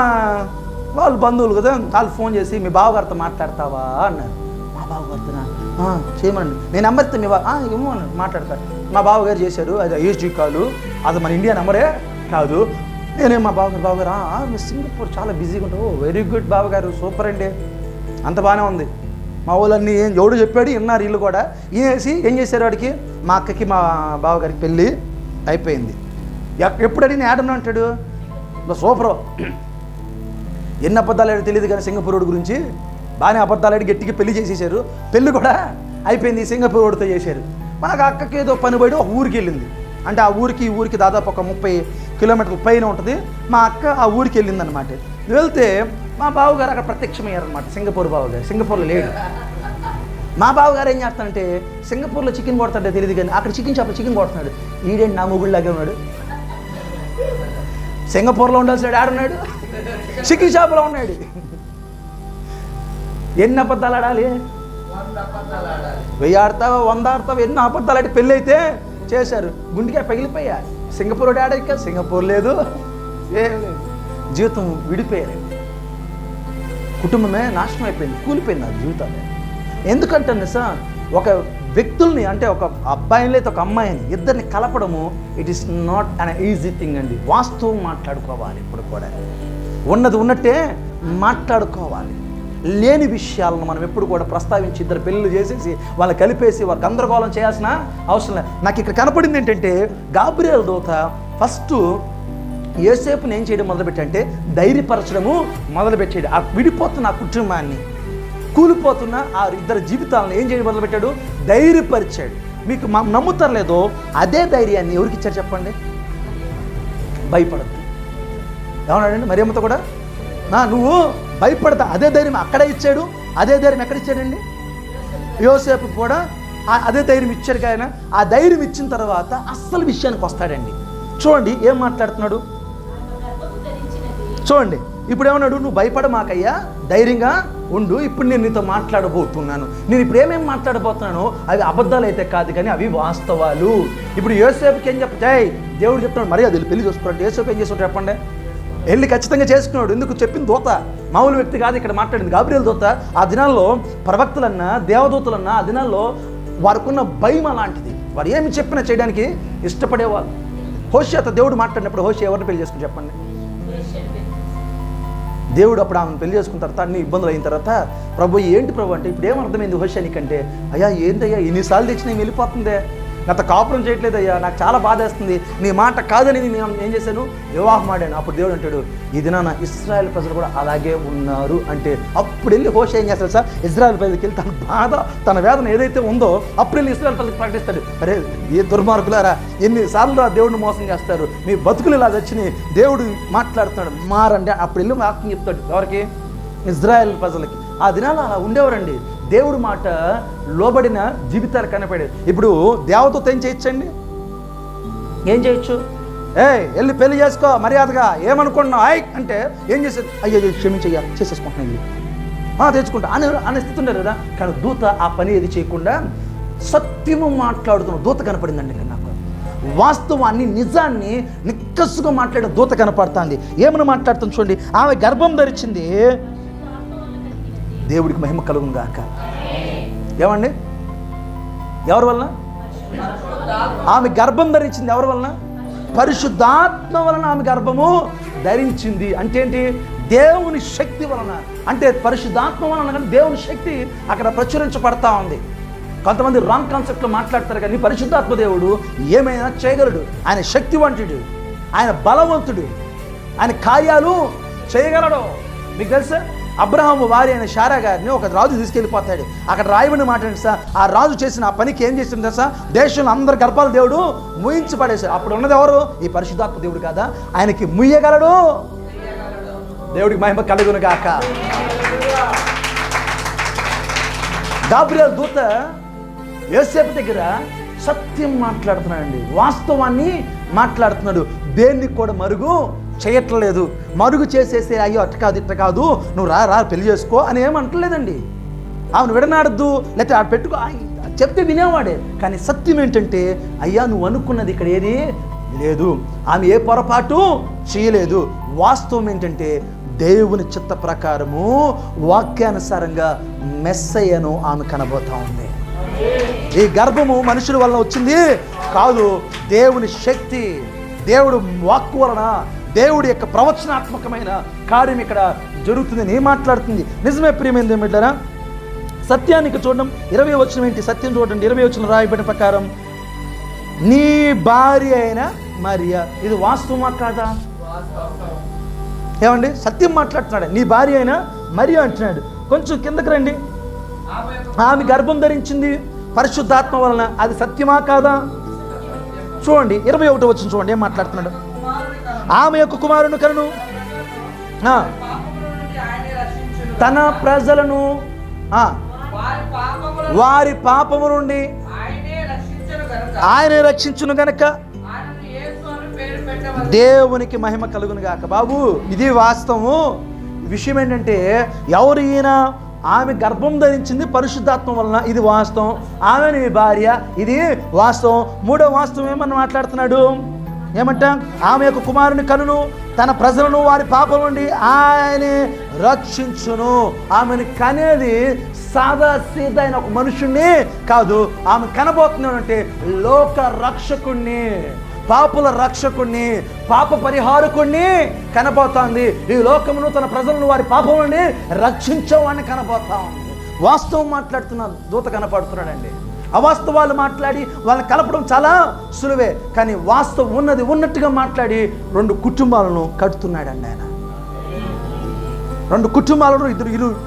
వాళ్ళు బంధువులు కదా, వాళ్ళు ఫోన్ చేసి మీ బావగారితో మాట్లాడతావా అన్నారు. మా బావగారితోనా, చేయమండి, నేను నెంబర్ ఇస్తే మీ ఏమో అన్నాడు, మాట్లాడతారు. మా బావగారు చేశారు, అది ఐఎస్డి కాలు, అది మన ఇండియా నెంబరే కాదు. నేనే మా బావగారు మీ సింగపూర్ చాలా బిజీగా ఉంటావు, వెరీ గుడ్ బావగారు, సూపర్ అండి, అంత బాగానే ఉంది. మా వాళ్ళన్నీ ఎవడు చెప్పాడు విన్నారు. వీళ్ళు కూడా ఈనేసి ఏం చేశారు, వాడికి మా అక్కకి మా బావగారికి పెళ్ళి అయిపోయింది. ఎప్పుడు అడిగిన యాడన్నా అంటాడు, సూపరు, ఎన్ని అబద్ధాలు ఆడి తెలియదు కానీ సింగపూర్ గురించి బాగానే అబద్ధాలు ఆడి గట్టిగా పెళ్లి చేసేసారు. పెళ్ళి కూడా అయిపోయింది, సింగపూర్ వాడితో చేశారు. మనకు అక్కకి ఏదో పని పడి ఒక ఊరికి వెళ్ళింది. అంటే ఆ ఊరికి ఈ ఊరికి దాదాపు ఒక 30 కిలోమీటర్ల పైన ఉంటుంది. మా అక్క ఆ ఊరికి వెళ్ళింది అనమాట. వెళ్తే మా బావగారు అక్కడ ప్రత్యక్షమయ్యారనమాట. సింగపూర్ బావగారు సింగపూర్లో లేడు. మా బావగారు ఏం చేస్తానంటే సింగపూర్లో చికెన్ కొడతాడే తెలియదు కానీ అక్కడ చికెన్ షాప్లో చికెన్ కొడుతున్నాడు. ఈడేంటి నా మొగుళ్ళలాగే ఉన్నాడు, సింగపూర్లో ఉండాల్సిన ఆడున్నాడు, చికెన్ షాప్లో ఉన్నాడు. ఎన్ని అబద్ధాలు ఆడాలి? 1000 ఆడతావా, 100 ఆడతావా, ఎన్ని అబద్ధాలు ఆడి పెళ్ళి అయితే చేశారు. గుండెగా పగిలిపోయా. సింగపూర్ ఆడాక సింగపూర్ లేదు, ఏం లేదు, జీవితం విడిపోయారు. కుటుంబమే నాశనం అయిపోయింది, కూలిపోయింది ఆ జీవితాలు. ఎందుకంటే సార్ ఒక వ్యక్తుల్ని అంటే ఒక అబ్బాయిని లేదా ఒక అమ్మాయిని ఇద్దరిని కలపడము it is not an easy thing అండి. వాస్తవం మాట్లాడుకోవాలి, ఇప్పుడు కూడా ఉన్నది ఉన్నట్టే మాట్లాడుకోవాలి. లేని విషయాలను మనం ఎప్పుడు కూడా ప్రస్తావించి ఇద్దరు పెళ్ళిళ్ళు చేసేసి వాళ్ళని కలిపేసి వారు గందరగోళం చేయాల్సిన అవసరం లేదు. నాకు ఇక్కడ కనపడింది ఏంటంటే గాబ్రియల్ దూత ఫస్ట్ యోసేపుని ఏం చేయడం మొదలుపెట్టంటే ధైర్యపరచడము మొదలుపెట్టాడు. ఆ విడిపోతున్న ఆ కుటుంబాన్ని, కూలిపోతున్న ఆ ఇద్దరు జీవితాలను ఏం చేయడం మొదలుపెట్టాడు, ధైర్యపరిచాడు. మీకు నమ్ముతారు లేదో అదే ధైర్యాన్ని ఎవరికి ఇచ్చారు చెప్పండి? భయపడద్దు. ఏమన్నాడండి మరియమ్మతో కూడా, నువ్వు భయపడతా, అదే ధైర్యం అక్కడే ఇచ్చాడు. అదే ధైర్యం ఎక్కడ ఇచ్చాడండి? యోసేపు కూడా అదే ధైర్యం ఇచ్చాడు. ఆయన ఆ ధైర్యం ఇచ్చిన తర్వాత అస్సలు విషయానికి వస్తాడండి. చూడండి ఏం మాట్లాడుతున్నాడు చూడండి. ఇప్పుడు ఏమన్నాడు, నువ్వు భయపడమాకయ్యా, ధైర్యంగా ఉండు, ఇప్పుడు నేను నీతో మాట్లాడబోతున్నాను. నేను ఇప్పుడు ఏమేమి మాట్లాడబోతున్నానో అవి అబద్ధాలు అయితే కాదు కానీ అవి వాస్తవాలు. ఇప్పుడు యోసేపుకి ఏం చెప్తాయి, దేవుడు చెప్తున్నాడు మరి అది పెళ్లి చూసుకున్నాడు. యోసేపు ఏం చేస్తాడు చెప్పండి? వెళ్ళి ఖచ్చితంగా చేసుకున్నాడు. ఎందుకు? చెప్పింది దూత, మామూలు వ్యక్తి కాదు. ఇక్కడ మాట్లాడింది గాబ్రియల్ దూత. ఆ దినాల్లో ప్రవక్తలన్నా దేవదూతలన్నా ఆ దినాల్లో వారికున్న భయం అలాంటిది. వారు ఏమి చెప్పినా చేయడానికి ఇష్టపడేవాళ్ళు. హోషేతో దేవుడు మాట్లాడినప్పుడు హోషే ఎవరిని పెళ్లి చేసుకుని చెప్పండి? దేవుడు అప్పుడు ఆమెను పెళ్లి చేసుకున్న తర్వాత అన్ని ఇబ్బందులు అయిన తర్వాత ప్రభు ఏంటి ప్రభు అంటే ఇప్పుడు ఏమర్థమైంది హోషే నీకంటే, అయ్యా ఏంటయ్యా ఎన్నిసార్లు తెచ్చినా వెళ్ళిపోతుందే, గత కాపురం చేయట్లేదయ్యా, నాకు చాలా బాధ వేస్తుంది, నీ మాట కాదని నేను ఏం చేశాను, వివాహం ఆడాను. అప్పుడు దేవుడు అంటాడు ఈ దినాన ఇశ్రాయేల్ ప్రజలు కూడా అలాగే ఉన్నారు అంటే అప్పుడు వెళ్ళి హోషే ఏం చేస్తాడు సార్, ఇశ్రాయేల్ ప్రజలకి వెళ్ళి తన బాధ తన వేదన ఏదైతే ఉందో అప్పుడు వెళ్ళి ఇశ్రాయేల్ ప్రజలకు ప్రకటిస్తాడు. అరే ఏ దుర్మార్గులారా, ఎన్నిసార్లు దేవుడిని మోసం చేస్తారు, మీ బతుకులు ఇలా వచ్చినాయి, దేవుడు మాట్లాడుతున్నాడు మారండి. అప్పుడు వెళ్ళి వాక్యం చెప్తాడు ఎవరికి? ఇశ్రాయేల్ ప్రజలకి. ఆ దినాలు అలా ఉండేవారండి. దేవుడు మాట లోబడిన జీవితాలు కనపడేది. ఇప్పుడు దేవదూత ఏం చేయొచ్చండి? ఏం చేయొచ్చు? వెళ్ళి పెళ్లి చేసుకో మర్యాదగా, ఏమనుకున్నావు అంటే ఏం చేసేది? అయ్యో క్షమించయ్యా, చేసేసుకుంటున్నాను, తెచ్చుకుంటా అనే స్థితి ఉండదు కదా. కానీ దూత ఆ పని ఏది చేయకుండా సత్యము మాట్లాడుతున్న దూత కనపడిందండి ఇక్కడ నాకు. వాస్తవాన్ని, నిజాన్ని నిక్కసుగా మాట్లాడే దూత కనపడుతుంది. ఏమని మాట్లాడుతుంది చూడండి. ఆమె గర్భం ధరించింది, దేవుడికి మహిమ కలుగును గాక. ఏమండి, ఎవరి వలన? ఆమె గర్భం ధరించింది ఎవరి వలన? పరిశుద్ధాత్మ వలన ఆమె గర్భము ధరించింది. అంటే ఏంటి? దేవుని శక్తి వలన. అంటే పరిశుద్ధాత్మ వలన కానీ దేవుని శక్తి అక్కడ ప్రచురించబడతా ఉంది. కొంతమంది రాంగ్ కాన్సెప్ట్లో మాట్లాడతారు, కానీ పరిశుద్ధాత్మ దేవుడు ఏమైనా చేయగలడు. ఆయన శక్తివంతుడు, ఆయన బలవంతుడు, ఆయన కార్యాలు చేయగలడు. మీకు తెలుసా, అబ్రహాము వారి అయిన శారా గారిని ఒక రాజు తీసుకెళ్ళిపోతాడు. అక్కడ రాయబడిన మాట ఏంటి సార్? ఆ రాజు చేసిన ఆ పనికి ఏం చేసింది తెలుసా? దేశంలో అందరి గర్భాలు దేవుడు ముయించి పడేశాడు. అప్పుడు ఉన్నది ఎవరు? ఈ పరిశుద్ధాత్మ దేవుడు కదా, ఆయనకి ముయ్యగలడు. దేవుడికి మహిమ కలుగును గాక. గాబ్రియల్ దూత యోసేపు దగ్గర సత్యం మాట్లాడుతున్నాడండి, వాస్తవాన్ని మాట్లాడుతున్నాడు. దేన్ని కూడా మరుగు చేయట్లేదు. మరుగు చేసేసి అయ్యో అట్ట కాదు ఇట్ట కాదు, నువ్వు రా పెళ్లి చేసుకో అని ఏమంటలేదండి. ఆమెను విడనాడద్దు, లేకపోతే ఆడ పెట్టుకో చెప్తే వినేవాడే. కానీ సత్యం ఏంటంటే, అయ్యా నువ్వు అనుకున్నది ఇక్కడ ఏది లేదు. ఆమె ఏ పొరపాటు చేయలేదు. వాస్తవం ఏంటంటే, దేవుని చిత్త ప్రకారము వాక్యానుసారంగా మెస్సయ్యను ఆమె కనబోతా ఉంది. ఈ గర్భము మనుషుల వలన వచ్చింది కాదు, దేవుని శక్తి, దేవుడు వాక్కు వలన, దేవుడి యొక్క ప్రవచనాత్మకమైన కార్యం ఇక్కడ జరుగుతుందని మాట్లాడుతుంది. నిజమే ప్రియమైనది బిడ్డలారా. సత్యానికి చూడడం 20వ వచనం ఏంటి? సత్యం చూడండి. 20వ వచనం రాయబడిన ప్రకారం నీ భార్య అయిన మరియ. ఇది వాస్తవమా కాదా? ఏమండి, సత్యం మాట్లాడుతున్నాడు. నీ భార్య అయిన మరియ అంటున్నాడు. కొంచెం కిందకి రండి. ఆమె గర్భం ధరించింది పరిశుద్ధాత్మ వలన. అది సత్యమా కాదా? చూడండి 21వ వచనం చూడండి ఏం మాట్లాడుతున్నాడు. ఆమె యొక్క కుమారుని కనును, తన ప్రజలను వారి పాపము నుండి ఆయనే రక్షించును గనక దేవునికి మహిమ కలుగును గాక. బాబు, ఇది వాస్తవము. విషయం ఏంటంటే, ఎవరు ఈయన? ఆమె గర్భం ధరించింది పరిశుద్ధాత్మ వలన. ఇది వాస్తవం. ఆమె నీ భార్య, ఇది వాస్తవం. మూడో వాస్తవం ఏమన్నా మాట్లాడుతున్నాడు? ఏమంటా? ఆమె యొక్క కుమారుని కనును, తన ప్రజలను వారి పాపం నుండి ఆయనే రక్షించును. ఆమెను కనేది సాదా సీదా అయిన ఒక మనుషుణ్ణి కాదు. ఆమె కనబోతున్నాడంటే లోక రక్షకుణ్ణి, పాపుల రక్షకుణ్ణి, పాప పరిహారకుణ్ణి కనబోతోంది. ఈ లోకమును తన ప్రజలను వారి పాపం నుండి రక్షించేవాడిని కనబోతా ఉంది. వాస్తవం మాట్లాడుతున్న దూత కనపడుతున్నాడండి. అవాస్తవాలు మాట్లాడి వాళ్ళని కలపడం చాలా సులువే, కానీ వాస్తవం ఉన్నది ఉన్నట్టుగా మాట్లాడి 2 కుటుంబాలను కడుతున్నాడండి ఆయన. 2 కుటుంబాలను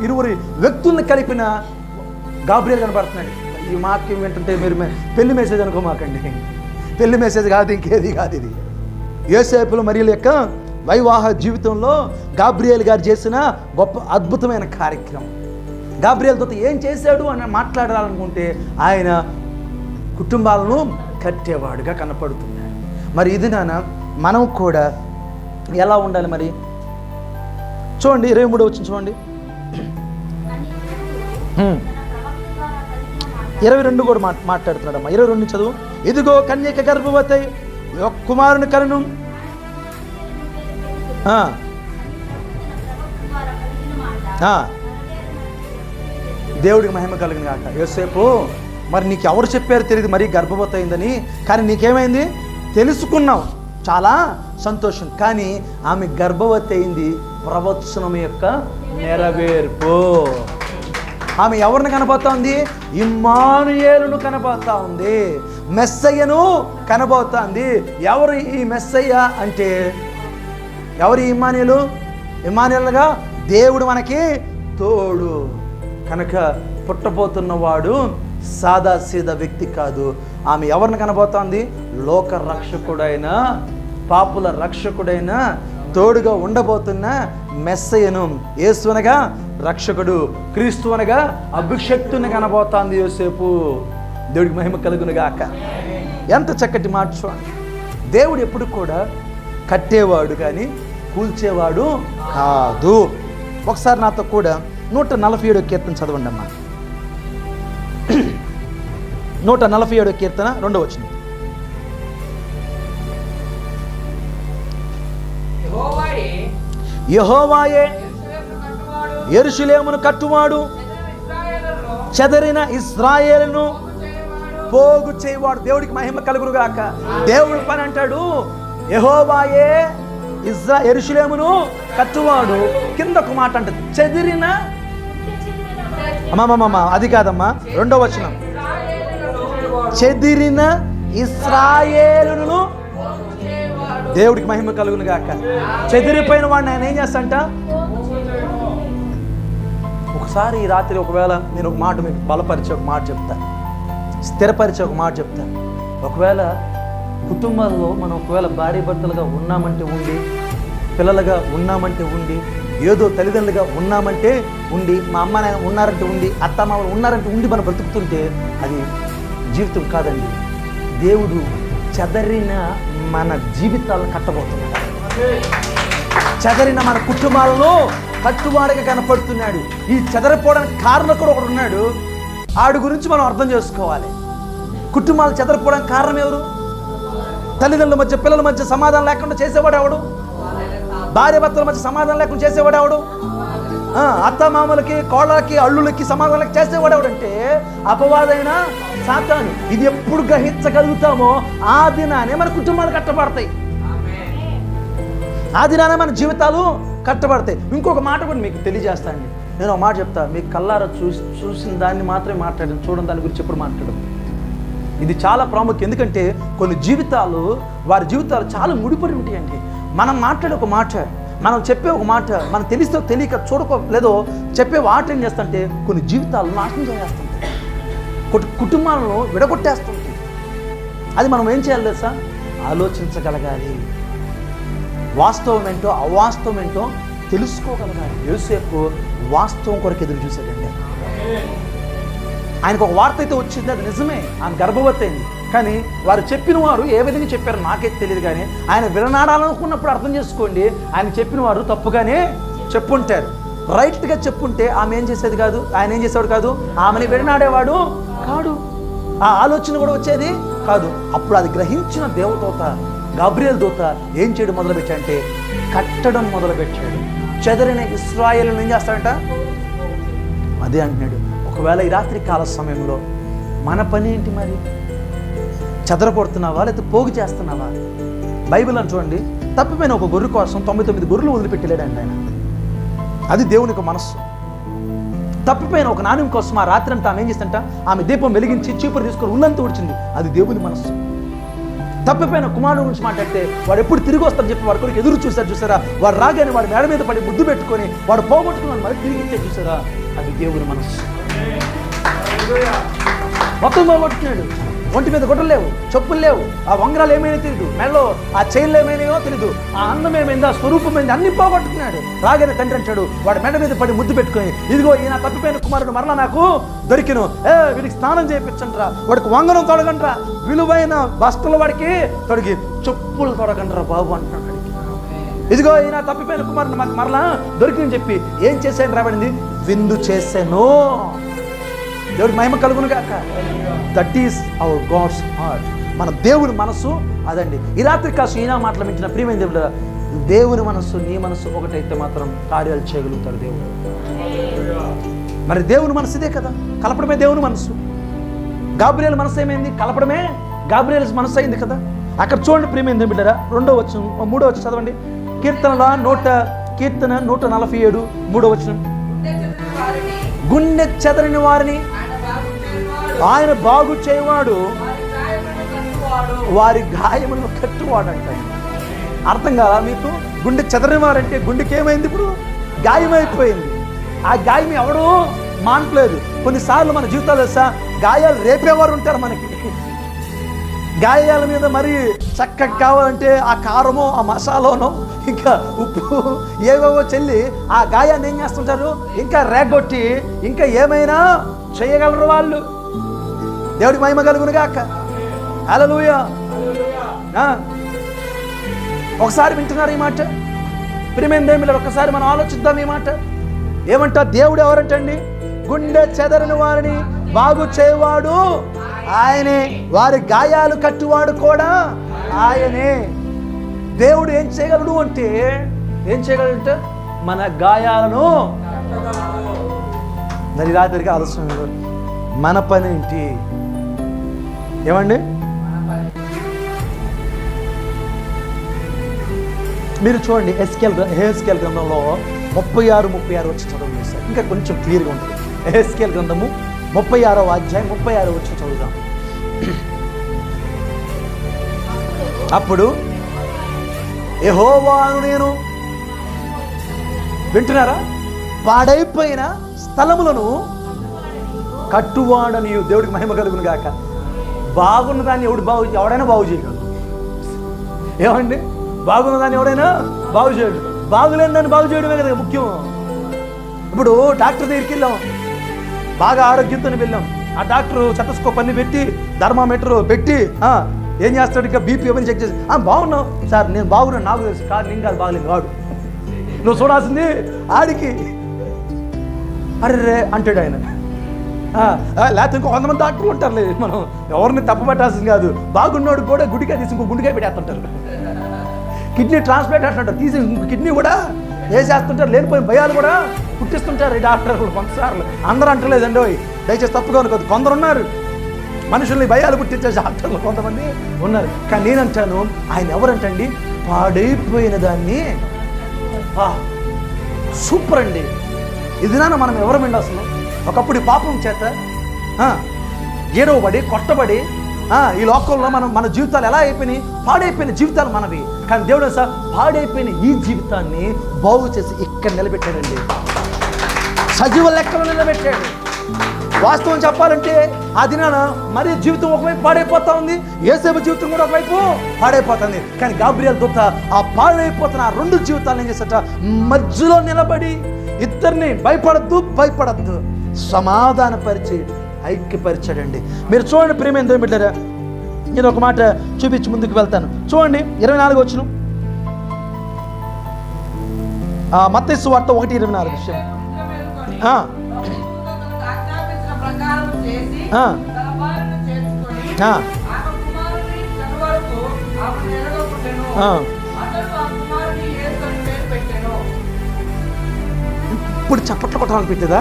ఇరువురి వ్యక్తుల్ని కలిపిన గాబ్రియల్ కనబడుతున్నాడు. ఈ వాక్యం ఏంటంటే, మీరు పెళ్లి మెసేజ్ అనుకోమాకండి. పెళ్లి మెసేజ్ కాదు, ఇంకేది కాదు. ఇది యోసేపుల మరియల యొక్క వైవాహ జీవితంలో గాబ్రియల్ గారు చేసిన గొప్ప అద్భుతమైన కార్యక్రమం. గాబ్రియల్ దూత ఏం చేశాడు అని మాట్లాడాలనుకుంటే, ఆయన కుటుంబాలను కట్టేవాడుగా కనపడుతున్నాడు. మరి ఇది మనం కూడా ఎలా ఉండాలి మరి? చూడండి 23వ వచనం చూడండి. 22 కూడా మాట్లాడుతున్నాడమ్మా. 22 చదువు. ఇదిగో కన్యక గర్భవతి, కుమారుని కనును. దేవుడికి మహిమ కలిగిన కాక. యోసేపు, మరి నీకు ఎవరు చెప్పారు తెలియదు మరి గర్భవతి అయిందని, కానీ నీకేమైంది తెలుసుకున్నావు, చాలా సంతోషం. కానీ ఆమె గర్భవతి అయింది ప్రవచనం యొక్క నెరవేర్పు. ఆమె ఎవరిని కనబోతా ఉంది? ఇమ్మానుయేలును కనబోతా ఉంది, మెస్సయ్యను కనబోతా ఉంది. ఎవరు ఈ మెస్సయ్య అంటే? ఎవరు ఇమ్మానుయేలు? ఇమ్మానుయేలుగా దేవుడు మనకి తోడు. కనుక పుట్టబోతున్నవాడు సాదా సీదా వ్యక్తి కాదు. ఆమె ఎవరిని కనబోతోంది? లోక రక్షకుడైన, పాపుల రక్షకుడైన, తోడుగా ఉండబోతున్న మెస్సయ్యను. యేసు అనగా రక్షకుడు, క్రీస్తు అనగా అభిషక్తుని కనబోతోంది యోసేపు. దేవుడికి మహిమ కలుగును గాక. ఎంత చక్కటి మాట చూడండి. దేవుడు ఎప్పుడు కూడా కట్టేవాడు కానీ కూల్చేవాడు కాదు. ఒకసారి నాతో కూడా 147వ కీర్తన చదవండి అమ్మా. 147వ కీర్తన 2వ వచనం. యెహోవాయే యెరూషలేమును కట్టువాడు, చెదరిన ఇశ్రాయేలును పోగు చేయవాడు. దేవుడికి మహిమ కలుగును గాక. దేవుడి పని అంటాడు, యెహోవాయే యెరూషలేమును కట్టువాడు. కింద ఒక మాట అంటది, చెదిరిన అమ్మమ్మమ్మ, అది కాదమ్మా, 2వ వచనం, చెదిరిన ఇశ్రాయేలును. దేవుడికి మహిమ కలుగును గాక. చెదిరిపోయిన వాడిని ఆయన ఏం చేస్తాంట? ఒకసారి ఈ రాత్రి ఒకవేళ నేను ఒక మాట మీకు బలపరిచే ఒక మాట చెప్తా, స్థిరపరిచే ఒక మాట చెప్తా. ఒకవేళ కుటుంబాల్లో మనం ఒకవేళ భార్య భర్తలుగా ఉన్నామంటే ఉండి, పిల్లలుగా ఉన్నామంటే ఉండి, ఏదో తల్లిదండ్రులుగా ఉన్నామంటే ఉండి, మా అమ్మ నాయన ఉన్నారంటే ఉండి, అత్త మామలు ఉన్నారంటే ఉండి మనం బ్రతుకుతుంటే అది జీవితం కాదండి. దేవుడు చెదరిన మన జీవితాలను కట్టబోతున్నాడు. చెదరిన మన కుటుంబాలలో కట్టువాడిగా కనపడుతున్నాడు. ఈ చెదరిపోవడానికి కారణం కూడా ఒకడు ఉన్నాడు. ఆడి గురించి మనం అర్థం చేసుకోవాలి. కుటుంబాలు చెదరిపోవడానికి కారణం ఎవరు? తల్లిదండ్రుల మధ్య, పిల్లల మధ్య సమాధానం లేకుండా చేసేవాడు ఎవడు? భార్య భర్తల మధ్య సమాధానం లేకుండా చేసేవాడు ఎవడు? అత్తమామలకి, కోళ్ళకి, అల్లులకి సమాధానం చేసేవాడు ఎవడంటే అపవాదైన సాతాను. ఇది ఎప్పుడు గ్రహించగలుగుతామో ఆ దినానే మన కుటుంబాలు కట్టబడతాయి, ఆ దినానే మన జీవితాలు కట్టబడతాయి. ఇంకొక మాట కూడా మీకు తెలియజేస్తానండి. నేను ఒక మాట చెప్తా, మీకు కల్లారా చూసిన దాన్ని మాత్రమే మాట్లాడండి, చూడని దాని గురించి ఎప్పుడు మాట్లాడదు. ఇది చాలా ప్రాముఖ్యం. ఎందుకంటే కొన్ని జీవితాలు, వారి జీవితాలు చాలా ముడిపడి ఉంటాయండి. మనం మాట్లాడే ఒక మాట, మనం చెప్పే ఒక మాట, మనం తెలిస్తే తెలియక చూడలేదో చెప్పే మాట ఏం చేస్తుంటే కొన్ని జీవితాలు నాశనం చేస్తుంటాయి, కుటుంబాలను విడగొట్టేస్తుంటాయి. అది మనం ఏం చేయాలి తెలుసా? ఆలోచించగలగాలి. వాస్తవం ఏంటో అవాస్తవం ఏంటో తెలుసుకోగలగాలి. యోసేపు వాస్తవం కొరకు ఎదురు చూశాడండి. ఆయనకు ఒక వార్త అయితే వచ్చింది, అది నిజమే, ఆయన గర్భవతి అయింది. కానీ వారు చెప్పిన వారు ఏ విధంగా చెప్పారో నాకైతే తెలియదు. కానీ ఆయన విడనాడాలనుకున్నప్పుడు అర్థం చేసుకోండి, ఆయన చెప్పిన వారు తప్పుగానే చెప్పుంటారు. రైట్గా చెప్పుంటే ఆమె ఏం చేసేది కాదు, ఆయన ఏం చేసేవాడు కాదు, ఆమెని విడనాడేవాడు కాడు, ఆ ఆలోచన కూడా వచ్చేది కాదు. అప్పుడు అది గ్రహించిన దేవదూత గాబ్రియల్ దూత ఏం చేయడం మొదలుపెట్టాడంటే కట్టడం మొదలుపెట్టాడు. చెదరిన ఇశ్రాయేలును ఏం చేస్తాడంట? అదే అంటున్నాడు. ఒకవేళ ఈ రాత్రి కాల సమయంలో మన పని ఏంటి మరి? చెదరగొడుతున్నావా లేకపోతే పోగు చేస్తున్నావా? బైబిల్ అని చూడండి, తప్పిపోయిన ఒక గొర్రె కోసం 99 గొర్రెలు వదిలిపెట్టలేడండి ఆయన. అది దేవునికి మనస్సు. తప్పిపోయిన ఒక నాణ్యం కోసం ఆ రాత్రి అంతా ఆమె ఏం చేస్తుంట? ఆమె దీపం వెలిగించి చీపురు తీసుకొని ఉన్నంత ఊడ్చింది. అది దేవుని మనస్సు. తప్పిపోయిన కుమారుడు గురించి మాట్లాడితే వాడు ఎప్పుడు తిరిగి వస్తారని చెప్పి వాడి కొరకు ఎదురు చూసారా? వాడు రాగానే వాడి మేడ మీద పడి ముద్దు పెట్టుకొని వాడు పోగొట్టుకున్నాడు మరి తిరిగి ఇచ్చే చూసారా? అది దేవుని మనస్సు. మొత్తం పోగొట్టుకున్నాడు. ఒంటి మీద గుడ్డలు లేవు, చెప్పులు లేవు, ఆ వంగరాలు ఏమైనా తెలియదు, మెడలో ఆ చైన్లు ఏమైనాయో తెలీదు, ఆ అందం ఏమైంది, ఆ స్వరూపం ఏంది, అన్ని పోగొట్టుకున్నాడు. రాగానే తండ్రి అంటాడు వాడి మెడ మీద పడి ముద్దు పెట్టుకొని, ఇదిగో ఈయన తప్పిపోయిన కుమారుడు మరలా నాకు దొరికిను, వీడికి స్నానం చేయించండిరా, వాడికి వంగనం తొడగండ్రా, విలువైన వస్తువులు వాడికి తొడిగి చెప్పులు తొడగండ్రా బాబు అంటున్నాడు. ఇదిగో ఈయన తప్పిపోయిన కుమారుడు మాకు మరలా దొరికినని చెప్పి ఏం చేశాను రాబడింది? విందు చేశాను. దేవుడికి మహిమ కలుగును గాక. That is our God's heart. మన దేవుని మనస్సు అదండి. ఈ రాత్రి కాసు ఈయన మాట్లాడించిన ప్రియమైన దేవుడు, దేవుని మనస్సు నీ మనస్సు ఒకటైతే మాత్రం కార్యాలు చేయగలుగుతాడు దేవుడు. మరి దేవుని మనసు ఇదే కదా, కలపడమే దేవుని మనస్సు. గాబ్రియల్ మనసు ఏమైంది? కలపడమే గాబ్రియల్ మనసు అయింది కదా. అక్కడ చూడండి ప్రియమైన దేవుడు, 2వ వచనం 3వ వచనం చదవండి. కీర్తన 147 3వ వచనం. గుండె చెదరిన వారిని ఆయన బాగు చేయవాడు, వారి గాయములను కట్టువాడు అంట. అర్థం కాదా మీకు? గుండె చెదరిన వారంటే గుండెకి ఏమైంది? ఇప్పుడు గాయమైపోయింది. ఆ గాయం ఎవడూ మానట్లేదు. కొన్నిసార్లు మన జీవితాలు తెలుసా, గాయాలు రేపేవారు ఉంటారు మనకి. గాయాల మీద మరి చక్కగా కావాలంటే ఆ కారమో ఆ మసాలానో ఇంకా ఉప్పు ఏవేవో చెల్లి ఆ గాయాన్ని ఏం చేస్తుంటారు, ఇంకా రేగొట్టి ఇంకా ఏమైనా చేయగలరు వాళ్ళు. దేవుడికి మహిమ కలుగును గాక. హల్లెలూయా. ఒకసారి వింటున్నారు ఈ మాట? ప్రియమైన దేవుని, ఒక్కసారి మనం ఆలోచిద్దాం ఈ మాట. ఏమంటా? దేవుడు ఎవరంటండి? గుండె చెదరిన వారిని బాగు చేయవాడు ఆయనే, వారి గాయాలు కట్టువాడు కూడా ఆయనే. దేవుడు ఏం చేయగలడు అంటే ఏం చేయగలంటే మన గాయాలను. మరి రాత్రికి ఆలోచన, మన పని ఏంటి? ఏమండి, మీరు చూడండి ఎహెజ్కేలు గ్రంథంలో 36 వచ్చి చదువు సార్, ఇంకా కొంచెం క్లియర్గా ఉంటుంది. ఎహెజ్కేలు గ్రంథము 36వ అధ్యాయం 36 వచ్చి చదువుదాం. అప్పుడు యెహోవాను నేను, వింటున్నారా, పాడైపోయిన స్థలములను కట్టువాడని. దేవుడికి మహిమ కలుగును గాక. బాగున్న దాన్ని ఎవడైనా బాగు చేయగలడు. ఏమండి, బాగున్న దాన్ని ఎవడైనా బాగు చేయడు. బాగులేని దాన్ని బాగు చేయడమే కదా ముఖ్యం. ఇప్పుడు డాక్టర్ దగ్గరికి వెళ్ళాం, బాగా ఆరోగ్యంతో వెళ్ళాం. ఆ డాక్టర్ స్టెతస్కోప్ అన్ని పెట్టి, థర్మామీటర్ పెట్టి ఏం చేస్తాడు, ఇంకా బీపీ అవన్నీ చెక్ చేసి, బాగున్నావు సార్, నేను బాగున్నాను, నాకు తెలుసు, కాదు నేను కాదు బాగలేదు, వాడు నువ్వు చూడాల్సింది ఆడికి. అర్రే అంటాడు ఆయన. లేకపోతే ఇంకో 100 మంది డాక్టర్లు ఉంటారులే, మనం ఎవరిని తప్పబట్టాల్సింది కాదు. బాగున్నాడు కూడా గుడికాయ తీసి ఇంకో గుండెకాయ పెట్టేస్తుంటారు. కిడ్నీ ట్రాన్స్ప్లాంట్ అంటుంటారు, తీసి కిడ్నీ కూడా వేసేస్తుంటారు. లేనిపోయిన భయాలు కూడా పుట్టిస్తుంటారు ఈ డాక్టర్లు కొంతసార్లు. అందరూ అంటలేదండి, దయచేసి తప్పుగా అనుకోదు. కొందరు ఉన్నారు మనుషుల్ని భయాలు పుట్టించే డాక్టర్లు కొంతమంది ఉన్నారు. కానీ నేనంటాను, ఆయన ఎవరంటండి, పాడైపోయిన దాన్ని. సూపర్ అండి. ఇది నాన్న మనం ఎవరమండి అసలు? ఒకప్పుడు పాపం చేత ఏడవబడి కొట్టబడి ఈ లోకంలో మన జీవితాలు ఎలా అయిపోయినాయి, పాడైపోయిన జీవితాలు మనవి. కానీ దేవుడు సార్ పాడైపోయిన ఈ జీవితాన్ని బాగు చేసి ఇక్కడ నిలబెట్టాడండి, సజీవ లెక్కలో నిలబెట్టాడు. వాస్తవం చెప్పాలంటే ఆ దినాన మరి జీవితం ఒకవైపు పాడైపోతా ఉంది, యేసేపు జీవితం కూడా ఒకవైపు పాడైపోతుంది. కానీ గాబ్రియల్ దూత ఆ పాడైపోతున్న ఆ 2 జీవితాలను ఏం చేసట, మధ్యలో నిలబడి ఇద్దరిని భయపడద్దు సమాధానపరిచి ఐక్యపరిచాడండి. మీరు చూడండి ప్రియమైన దేవుని బిడ్డలారా, నేను ఒక మాట చూపించి ముందుకు వెళ్తాను. చూడండి 24 వచనం, మత్తయి సువార్త 1:24. ఇప్పుడు చప్పట్లు కొట్టాలనిపించదా?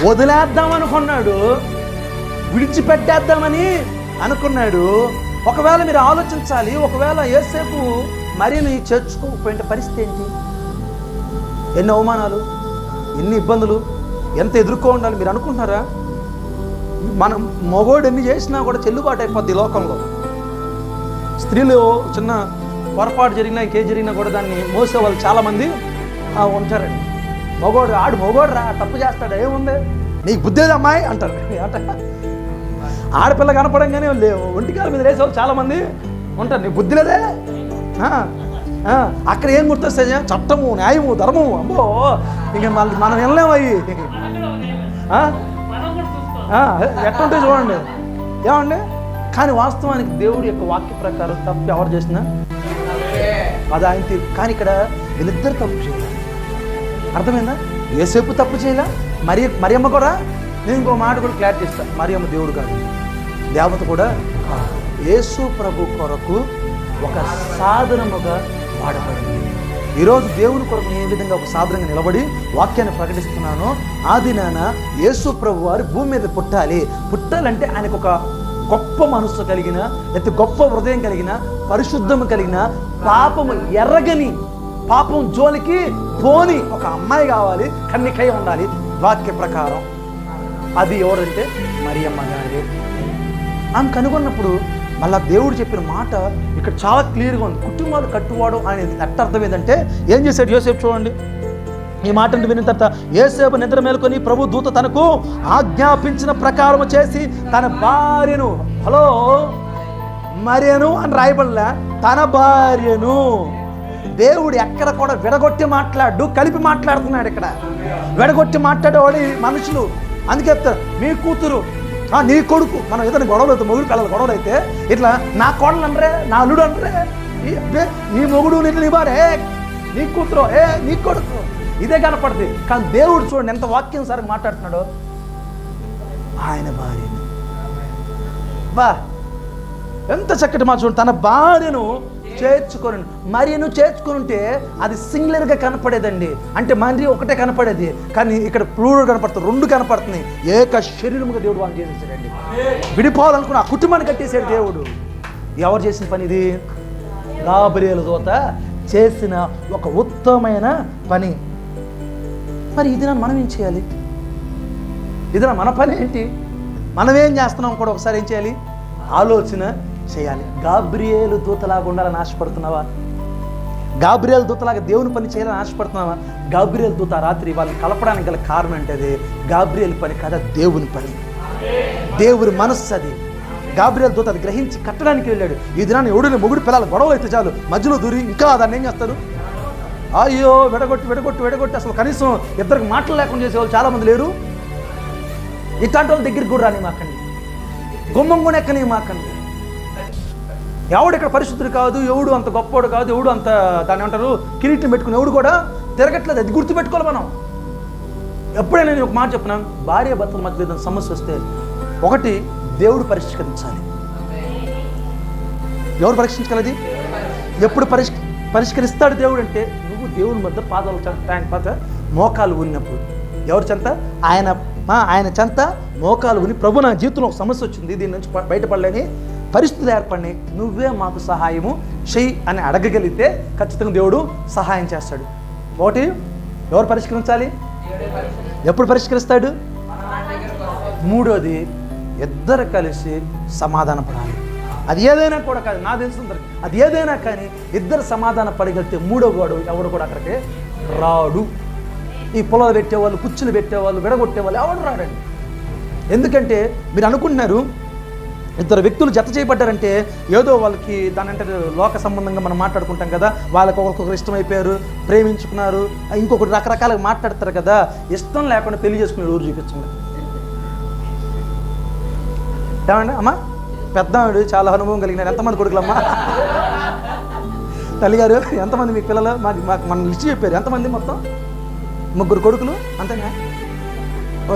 వదిలేద్దాం అనుకున్నాడు, విడిచిపెట్టేద్దామని అనుకున్నాడు. ఒకవేళ మీరు ఆలోచించాలి, ఒకవేళ యేసేపు మరియను చేర్చుకోకపోయిన పరిస్థితి ఏంటి? ఎన్ని అవమానాలు, ఎన్ని ఇబ్బందులు, ఎంత ఎదుర్కో ఉండాలి మీరు అనుకుంటున్నారా? మనం మగోడు ఎన్ని చేసినా కూడా చెల్లుబాటు అయిపోద్ది ఈ లోకంలో. స్త్రీలు చిన్న పొరపాటు జరిగినా ఇంకేం జరిగినా కూడా దాన్ని మోసే వాళ్ళు చాలామంది ఉంటారండి. మొగోడు రా, తప్పు చేస్తాడు, ఏముంది నీకు బుద్ధేది అమ్మాయి అంటారు. ఆడపిల్ల కనపడంగానే ఒంటికాల మీద వేసేవాళ్ళు చాలామంది ఉంటారు. నీకు బుద్ధి లేదే. అక్కడ ఏం గుర్తొస్తాయి? చట్టము, న్యాయము, ధర్మము. అమ్మో, ఇంకా మనం వెళ్ళలేమయ్యి. ఎట్టుంటే చూడండి, ఏమండి. కానీ వాస్తవానికి దేవుడి యొక్క వాక్య ప్రకారం తప్పు ఎవరు చేసినా అది ఆయన తీరు. కానీ ఇక్కడ వీళ్ళిద్దరు తప్పు చేయాలి, అర్థమైందా? యేసేపు తప్పు చేయాల, మరియమ్మ కూడా. నేను ఇంకో మాట కూడా క్లారిటీ ఇస్తాను, మరియమ్మ దేవుడు కాదు, దేవత కూడా. యేసు ప్రభు కొరకు ఒక సాధనముగా వాడబడింది. ఈరోజు దేవుని కొరకు ఏ విధంగా ఒక సాధనంగా నిలబడి వాక్యాన్ని ప్రకటిస్తున్నానో, ఆ దినాన యేసు ప్రభు వారు భూమి మీద పుట్టాలంటే ఆయనకు ఒక గొప్ప మనస్సు కలిగిన, లేకపోతే గొప్ప హృదయం కలిగిన, పరిశుద్ధము కలిగిన, పాపము ఎర్రగని, పాపం జోలికి పోని ఒక అమ్మాయి కావాలి, కన్నికై ఉండాలి వాక్య ప్రకారం. అది ఎవరంటే మరియమ్మ గారి. ఆమె కనుగొన్నప్పుడు మళ్ళా దేవుడు చెప్పిన మాట ఇక్కడ చాలా క్లియర్గా ఉంది. కుటుంబాలు కట్టువాడు అనేది అర్థం ఏంటంటే ఏం చేశాడు యోసేపు? చూడండి, ఈ మాట విన్న తర్వాత యోసేపు నిద్ర మేలుకొని ప్రభు దూత తనకు ఆజ్ఞాపించిన ప్రకారం చేసి తన భార్యను, హలో మరియను అని రాయబడలే, తన భార్యను. దేవుడు ఎక్కడ కూడా విడగొట్టి మాట్లాడు, కలిపి మాట్లాడుతున్నాడు. ఇక్కడ విడగొట్టి మాట్లాడేవాడు మనుషులు. అందుకే చెప్తారు, మీ కూతురు, నీ కొడుకు. మనం ఏదైనా గొడవలు అయితే, మొగుడు కళలు గొడవలు అయితే ఇట్లా నా కోడలు అనరే, నా అల్లుడు అనరే, నీ మొగుడు, నీ భార్య, నీ కూతురు, నీ కొడుకు, ఇదే కనపడుతుంది. కానీ దేవుడు చూడండి ఎంత వాక్యం సరిగ్గా మాట్లాడుతున్నాడో. ఆయన భార్యను, ఎంత చక్కటి మాట చూడండి, తన భార్యను చేర్చుకొని. మరియను చేర్చుకొని ఉంటే అది సింగులర్గా కనపడేదండి, అంటే మరి ఒకటే కనపడేది. కానీ ఇక్కడ ప్లూరల్ కనపడుతుంది, రెండు కనపడుతున్నాయి. ఏక శరీరముగా దేవుడు వాళ్ళు చేసేసాడండి. విడిపోవాలనుకున్న ఆ కుటుంబాన్ని కట్టేసాడు దేవుడు. ఎవరు చేసిన పని ఇది? గాబ్రియేలు దూత చేసిన ఒక ఉత్తమమైన పని. మరి ఇది మనం ఏం చేయాలి? ఇది మన పని ఏంటి? మనం ఏం చేస్తున్నాం కూడా ఒకసారి ఏం చేయాలి? ఆలోచన చేయాలి. గాబ్రియేలు దూతలాగా ఉండాలని ఆశపడుతున్నావా? గాబ్రియేలు దూతలాగా దేవుని పని చేయాలని ఆశపడుతున్నావా? గాబ్రియేలు దూత రాత్రి వాళ్ళని కలపడానికి గల కారణం అంటే అది గాబ్రియేలు పని కదా, దేవుని పని, దేవుని మనస్సు అది. గాబ్రియేలు దూత అది గ్రహించి కట్టడానికి వెళ్ళాడు. ఈ దినాన్ని ఎవడిని మొగుడు పిల్లలు గొడవలు అయితే చాలు మధ్యలో దూరి ఇంకా దాన్ని ఏం చేస్తారు? అయ్యో వెడగొట్టి అసలు కనీసం ఇద్దరికి మాటలు లేకుండా చేసేవాళ్ళు చాలామంది లేరు. ఇట్లాంటి వాళ్ళ దగ్గరికి కూడా రాని మాకండి, గుమ్మం కూడా ఎక్కని మాకండి. ఎవడు ఇక్కడ పరిశుద్ధుడు కాదు, ఎవడు అంత గొప్పవాడు కాదు, ఎవడు అంత దాన్ని ఏమంటారు కిరీటం పెట్టుకుని ఎవడు కూడా తిరగట్లేదు. అది గుర్తుపెట్టుకోవాలి మనం. ఎప్పుడైనా నేను ఒక మాట చెప్తున్నాను, భార్య భర్తల మధ్య ఏదైనా సమస్య వస్తే ఒకటి దేవుడు పరిష్కరించాలి. ఎవరు పరిష్కరించగలది? ఎప్పుడు పరిష్కరిస్తాడు దేవుడు అంటే నువ్వు దేవుడి మధ్య పాదాలు చెంత మోకాలు ఉన్నప్పుడు. ఎవరు చెంత? ఆయన చెంత మోకాలు ఉని, ప్రభు నా జీవితంలో ఒక సమస్య వచ్చింది, దీని నుంచి బయటపడలేని పరిస్థితులు ఏర్పడినాయి, నువ్వే మాకు సహాయము చెయ్యి అని అడగగలిగితే ఖచ్చితంగా దేవుడు సహాయం చేస్తాడు. ఒకటి ఎవరు పరిష్కరించాలి? ఎప్పుడు పరిష్కరిస్తాడు? మూడోది ఇద్దరు కలిసి సమాధాన పడాలి. అది ఏదైనా కూడా కాదు, నా తెలిసిన అది ఏదైనా కానీ ఇద్దరు సమాధాన పడగలిగితే మూడో వాడు ఎవడు కూడా అక్కడికి రాడు. ఈ పొలాలు పెట్టేవాళ్ళు, కుచ్చులు పెట్టేవాళ్ళు, విడగొట్టేవాళ్ళు ఎవడు రాడండి. ఎందుకంటే మీరు అనుకుంటున్నారు ఇద్దరు వ్యక్తులు జత చేయబడ్డారంటే ఏదో వాళ్ళకి దాని అంటే లోక సంబంధంగా మనం మాట్లాడుకుంటాం కదా, వాళ్ళకి ఒక్కొక్కరు ఇష్టమైపోయారు, ప్రేమించుకున్నారు, ఇంకొకటి రకరకాలుగా మాట్లాడతారు కదా. ఇష్టం లేకుండా పెళ్లి చేసుకునే ఊరు చూపించండి. ఏమండి అమ్మా, పెద్దవాడు చాలా అనుభవం కలిగినారు. ఎంతమంది కొడుకులమ్మా? తల్లిగారు ఎంతమంది మీకు పిల్లలు? మాకు మన లిస్ట్ చెప్పారు. ఎంతమంది? మొత్తం 3 కొడుకులు అంతేనా?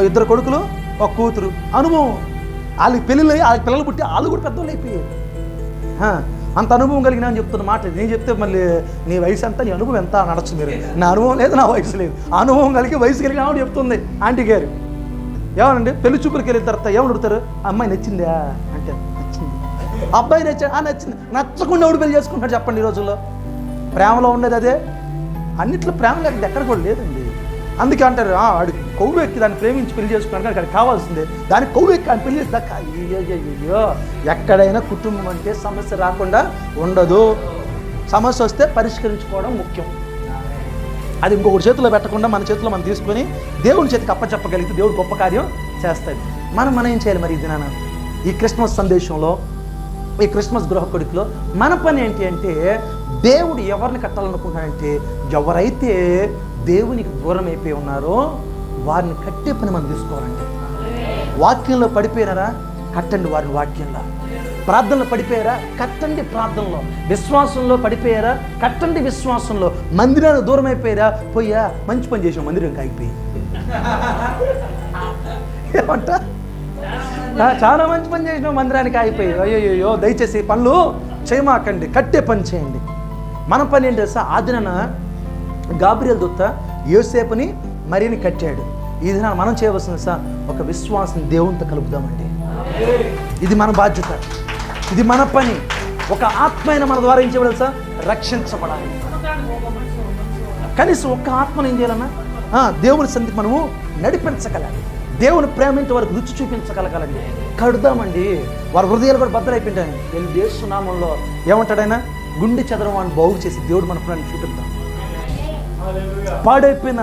2 కొడుకులు, 1 కూతురు. అనుభవం. వాళ్ళకి పెళ్ళిళ్ళు, వాళ్ళకి పిల్లలు పుట్టి వాళ్ళు కూడా పెద్దవాళ్ళు అయిపోయారు. అంత అనుభవం కలిగిన అని చెప్తున్న మాట నేను చెప్తే మళ్ళీ నీ వయసు ఎంత, నీ అనుభవం ఎంత అని అడచ్చు మీరు. నా అనుభవం లేదు, నా వయసు లేదు. అనుభవం కలిగి వయసు కలిగిన ఆవిడ చెప్తుంది ఆంటీ గారు. ఏమనండి పెళ్లి చూపులకి వెళ్ళిన తర్వాత ఏమని అడుగుతారు? అమ్మాయి నచ్చిందా అంటే నచ్చింది. అబ్బాయి నచ్చింది. నచ్చకుండా ఎవడు పెళ్లి చేసుకుంటాడు చెప్పండి? ఈ రోజుల్లో ప్రేమలో ఉండేది అదే. అన్నిట్లో ప్రేమ లేకపోతే ఎక్కడ కూడా లేదండి. అందుకే అంటారు వాడు కొవ్వు ఎక్కి దాన్ని ప్రేమించి పెళ్లి చేసుకున్నాడు కానీ అక్కడికి కావాల్సిందే, దానికి కొవ్వు ఎక్కి ఆయన పెళ్లి చేసి దక్క. అయ్యో ఎక్కడైనా కుటుంబం అంటే సమస్య రాకుండా ఉండదు. సమస్య వస్తే పరిష్కరించుకోవడం ముఖ్యం. అది ఇంకొకటి చేతిలో పెట్టకుండా మన చేతిలో మనం తీసుకొని దేవుని చేతికి అప్పచెప్పగలిగితే దేవుడు గొప్ప కార్యం చేస్తాడు. మనం ఏం చేయాలి మరి? ఇది నాన్న ఈ క్రిస్మస్ సందేశంలో, ఈ క్రిస్మస్ గృహ కొడుకులో మన పని ఏంటి అంటే దేవుడు ఎవరిని కట్టాలనుకుంటున్నాడంటే ఎవరైతే దేవునికి దూరం అయిపోయి ఉన్నారో వారిని కట్టే పని మనం తీసుకోవాలంటే. వాక్యంలో పడిపోయినారా? కట్టండి వారిని వాక్యంలో. ప్రార్థనలో పడిపోయారా? కట్టండి ప్రార్థనలో. విశ్వాసంలో పడిపోయారా? కట్టండి విశ్వాసంలో. మందిరానికి దూరం అయిపోయారా? పోయా మంచి పని చేసాం, మందిరం కాగిపోయి. ఏమంట? చాలా మంచి పని చేసినాం, మందిరానికి ఆగిపోయి. అయ్యో దయచేసి పనులు చేయమాకండి, కట్టే పని చేయండి. మన పని ఏంటి తెలుసా? ఆ దినాన గాబ్రియేలు దూత యోసేపుని మరియని కట్టాడు. ఈ దినాన మనం చేయవలసింది సార్ ఒక విశ్వాసం దేవునితో కలుపుదామండి. ఇది మన బాధ్యత, ఇది మన పని. ఒక ఆత్మైన మన ద్వారా ఏం చేయబడాలి సార్? రక్షించబడాలి. కనీసం ఒక్క ఆత్మను ఏం చేయాలన్నా దేవుని సన్నిధికి మనము నడిపించగలాలి. దేవుని ప్రేమించే వారికి రుచి చూపించగలగాలండి. కడుదామండి. వారి హృదయాలు కూడా బద్దలైపోయింటాయి. యేసు నామంలో ఏమంటాడైనా గుండె చదరం అని బాగు చేసి దేవుడు మన ప్రాణాన్ని చూపిద్దాం. పాడైపోయిన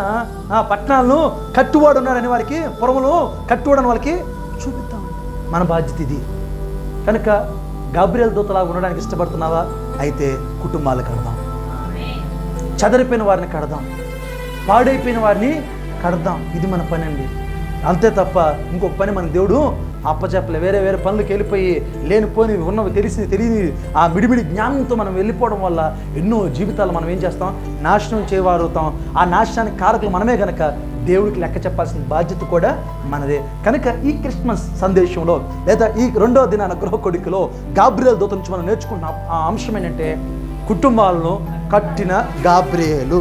పట్టణాలను కట్టువాడు ఉన్నాడని వారికి, పొరములు కట్టువాడని వాళ్ళకి చూపిద్దామండి. మన బాధ్యత ఇది. కనుక గాబ్రియేలు దూతలాగా ఉండడానికి ఇష్టపడుతున్నావా? అయితే కుటుంబాలు కడదాం, చదరిపోయిన వారిని కడదాం, పాడైపోయిన వారిని కడదాం. ఇది మన పని అండి. అంతే తప్ప ఇంకొక పని మన దేవుడు అప్పచెప్పలే. వేరే పనులకు వెళ్ళిపోయి లేనిపోయి ఉన్నవి తెలియని ఆ మిడిమిడి జ్ఞానంతో మనం వెళ్ళిపోవడం వల్ల ఎన్నో జీవితాలు మనం ఏం చేస్తాం? నాశనం చేయవారుతాం. ఆ నాశనానికి కారకులు మనమే కనుక దేవుడికి లెక్క చెప్పాల్సిన బాధ్యత కూడా మనదే. కనుక ఈ క్రిస్మస్ సందేశంలో లేదా ఈ 2వ దినాన గృహ కొడుకులో గాబ్రియేలు దూత నుంచి మనం నేర్చుకున్న ఆ అంశం ఏంటంటే కుటుంబాలను కట్టిన గాబ్రియేలు.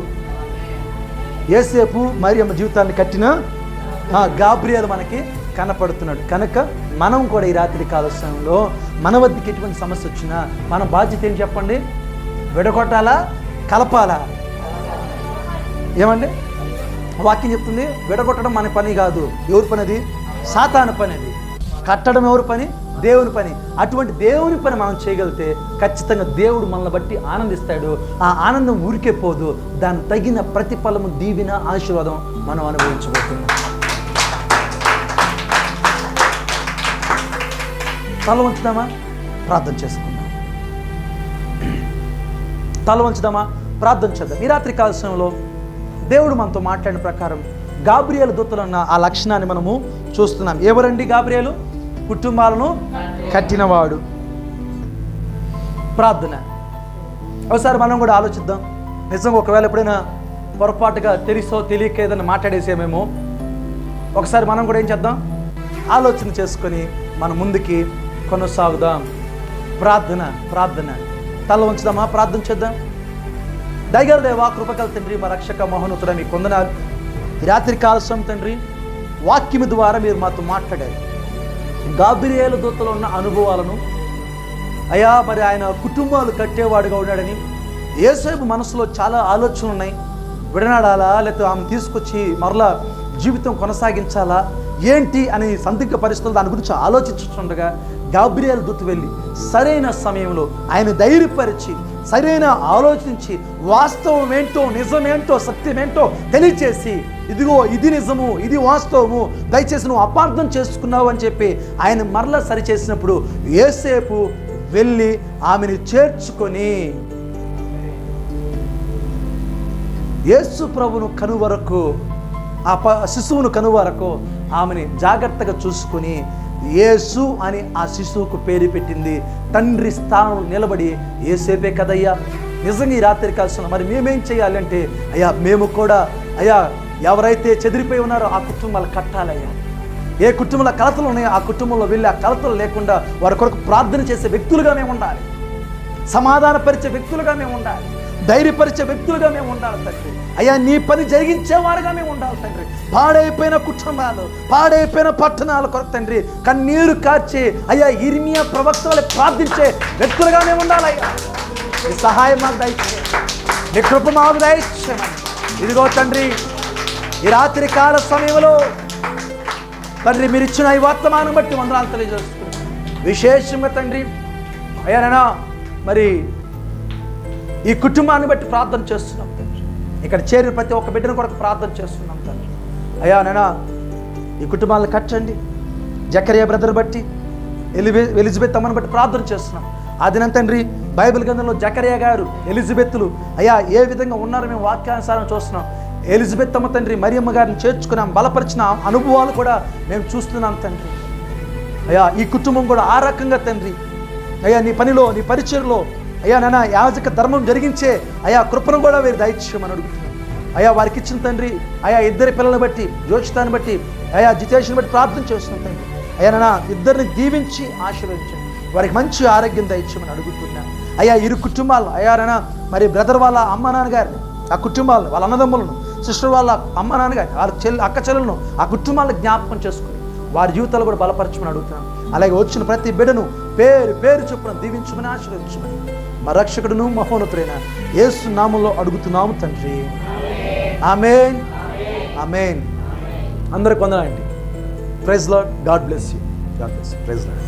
యోసేపు మరియమ్మ జీవితాన్ని కట్టిన గాబ్రియేలు మనకి కనపడుతున్నాడు. కనుక మనం కూడా ఈ రాత్రి కాల సమయంలో మన వద్దకి ఎటువంటి సమస్య వచ్చినా మన బాధ్యత ఏం చెప్పండి? విడగొట్టాలా, కలపాలా? ఏమండి వాక్యం చెప్తుంది, విడగొట్టడం మన పని కాదు. ఎవరి పని అది? సాతాను పని. అది కట్టడం ఎవరి పని? దేవుని పని. అటువంటి దేవుని పని మనం చేయగలిగితే ఖచ్చితంగా దేవుడు మనల్ని బట్టి ఆనందిస్తాడు. ఆ ఆనందం ఊరికే పోదు, దాని తగిన ప్రతిఫలము, దీవెన, ఆశీర్వాదం మనం అనుభవించబోతున్నాం. తల వంచుదామా, ప్రార్థన చేసుకుందాం. తల వంచుదామా, ప్రార్థన చేద్దాం. ఈ రాత్రి కాల సమయంలో దేవుడు మనతో మాట్లాడిన ప్రకారం గాబ్రియేలు దూతలు అన్న ఆ లక్షణాన్ని మనము చూస్తున్నాం. ఎవరండి గాబ్రియేలు? కుటుంబాలను కట్టినవాడు. ప్రార్థన. ఒకసారి మనం కూడా ఆలోచిద్దాం. నిజంగా ఒకవేళ ఎప్పుడైనా పొరపాటుగా తెలుసో తెలియక ఏదైనా మాట్లాడేసేమేమో, ఒకసారి మనం కూడా ఏం చేద్దాం? ఆలోచన చేసుకొని మన ముందుకి కొనసాగుదాం. ప్రార్థన. తల ఉంచుదామా, ప్రార్థన చేద్దాం. దయగల దేవా, కృపగల తండ్రి, మా రక్షక మహోన్నతుడా, మీ కొందనాలు. ఈ రాత్రి కాలసం తండ్రి, వాక్యము ద్వారా మీరు మాతో మాట్లాడారు. గాబ్రియేలు దూతలో ఉన్న అనుభవాలను, అయ్యా మరి ఆయన కుటుంబాలు కట్టేవాడుగా ఉన్నాడని, యోసేపు మనసులో చాలా ఆలోచనలు ఉన్నాయి. విడనాడాలా, లేకపోతే ఆమె తీసుకొచ్చి మరలా జీవితం కొనసాగించాలా ఏంటి అని సందిగ్ధ పరిస్థితులు దాని గురించి ఆలోచించుతుండగా గాబ్రియేలు దూత వెళ్ళి సరైన సమయంలో ఆయన ధైర్యపరిచి, సరైన ఆలోచించి, వాస్తవం ఏంటో, నిజమేంటో, సత్యమేంటో తెలియచేసి, ఇదిగో ఇది నిజము, ఇది వాస్తవము, దయచేసి నువ్వు అపార్థం చేసుకున్నావు అని చెప్పి ఆయన మరలా సరిచేసినప్పుడు యోసేపు వెళ్ళి ఆమెను చేర్చుకొని యేసు ప్రభును కనువరకు, ఆ శిశువును కనువరకు ఆమెని జాగ్రత్తగా చూసుకొని యేసు అని ఆ శిశువుకు పేరు పెట్టింది. తండ్రి స్థానంలో నిలబడి యేసేపే కదయ్యా. నిజంగా ఈ రాత్రి కాల్సిన మరి మేమేం చేయాలంటే, అయ్యా మేము కూడా అయ్యా ఎవరైతే చెదిరిపోయి ఉన్నారో ఆ కుటుంబాలు కట్టాలయ్యా. ఏ కుటుంబంలో కలతలు ఉన్నాయో ఆ కుటుంబంలో వెళ్ళి ఆ కలతలు లేకుండా వారి కొరకు ప్రార్థన చేసే వ్యక్తులుగా మేము ఉండాలి. సమాధానపరిచే వ్యక్తులుగా మేము ఉండాలి. ధైర్యపరిచే వ్యక్తులుగా మేము ఉండాలి తండ్రి. అయ్యా నీ పని జరిగించేవారుగా మేము ఉండాలి తండ్రి. పాడైపోయిన కుటుంబాలు, పాడైపోయిన పట్టణాల కొరకు తండ్రి కన్నీరు కార్చి అయ్యా ఇర్మియా ప్రవక్త వలె ప్రార్థించే వ్యక్తులుగా మేము ఉండాలయ్యా. నీ సహాయం మాకు దయచేయండి, నీ కృప మాకు దయచేయండి. ఇదిగో తండ్రి ఈ రాత్రి కాల సమయంలో తండ్రి మీరు ఇచ్చిన ఈ వర్తమానం బట్టి వందనాలు తెలియజేస్తున్నాం. విశేషంగా తండ్రి అయ్యానైనా మరి ఈ కుటుంబాన్ని బట్టి ప్రార్థన చేస్తున్నాం తండ్రి. ఇక్కడ చేరిన ప్రతి ఒక్క బిడ్డను కొరకు ప్రార్థన చేస్తున్నాం తండ్రి. అయ్యా నైనా ఈ కుటుంబాలను కట్టండి. జకరియా బ్రదర్ బట్టి, ఎలిజబెత్ అమ్మని బట్టి ప్రార్థన చేస్తున్నాం. ఆ దినం తండ్రి బైబిల్ గ్రంథంలో జకరియా గారు, ఎలిజబెత్లు అయ్యా ఏ విధంగా ఉన్నారో మేము వాక్యానుసారం చూస్తున్నాం. ఎలిజబెత్ అమ్మ తండ్రి మరియమ్మ గారిని చేర్చుకున్నాం, బలపరిచిన అనుభవాలు కూడా మేము చూస్తున్నాం తండ్రి. అయ్యా ఈ కుటుంబం కూడా ఆ రకంగా తండ్రి అయ్యా నీ పనిలో, నీ పరిచయలో అయ్యా నాన్న యాజక ధర్మం జరిగించే అయ్యా కృపను కూడా వీరు దయచేయమని అడుగుతున్నాం. అయ్యా వారికి ఇచ్చిన తండ్రి అయ్యా ఇద్దరి పిల్లలను బట్టి, జోషితాన్ని బట్టి, అయ్యా జితేష్ని బట్టి ప్రార్థన చేస్తున్నాం తండ్రి. అయ్యా నాన్న ఇద్దరిని దీవించి ఆశీర్వదించండి, వారికి మంచి ఆరోగ్యం దయచేయమని అడుగుతున్నాను. అయ్యా ఇరు కుటుంబాలు అయ్యా నాన్న మరి బ్రదర్ వాళ్ళ అమ్మ నాన్నగారిని, ఆ కుటుంబాలను, వాళ్ళ అన్నదమ్ములను, సిస్టర్ వాళ్ళ అమ్మ నాన్నగారిని, వాళ్ళ అక్క చెల్లెలను, ఆ కుటుంబాలను జ్ఞాపకం చేసుకుని వారి జీవితాలు కూడా బలపరచమని అడుగుతున్నాను. అలాగే వచ్చిన ప్రతి బిడ్డను పేరు పేరు చొప్పున దీవించమని, ఆశీర్వదించమని మా రక్షకుడును మహోన్నతుడైన యేసు నామములో అడుగుతున్నాము తండ్రి. ఆమేన్, ఆమేన్. అందరికి వందనాలండి. Praise Lord. God bless you. God bless you. Praise lord.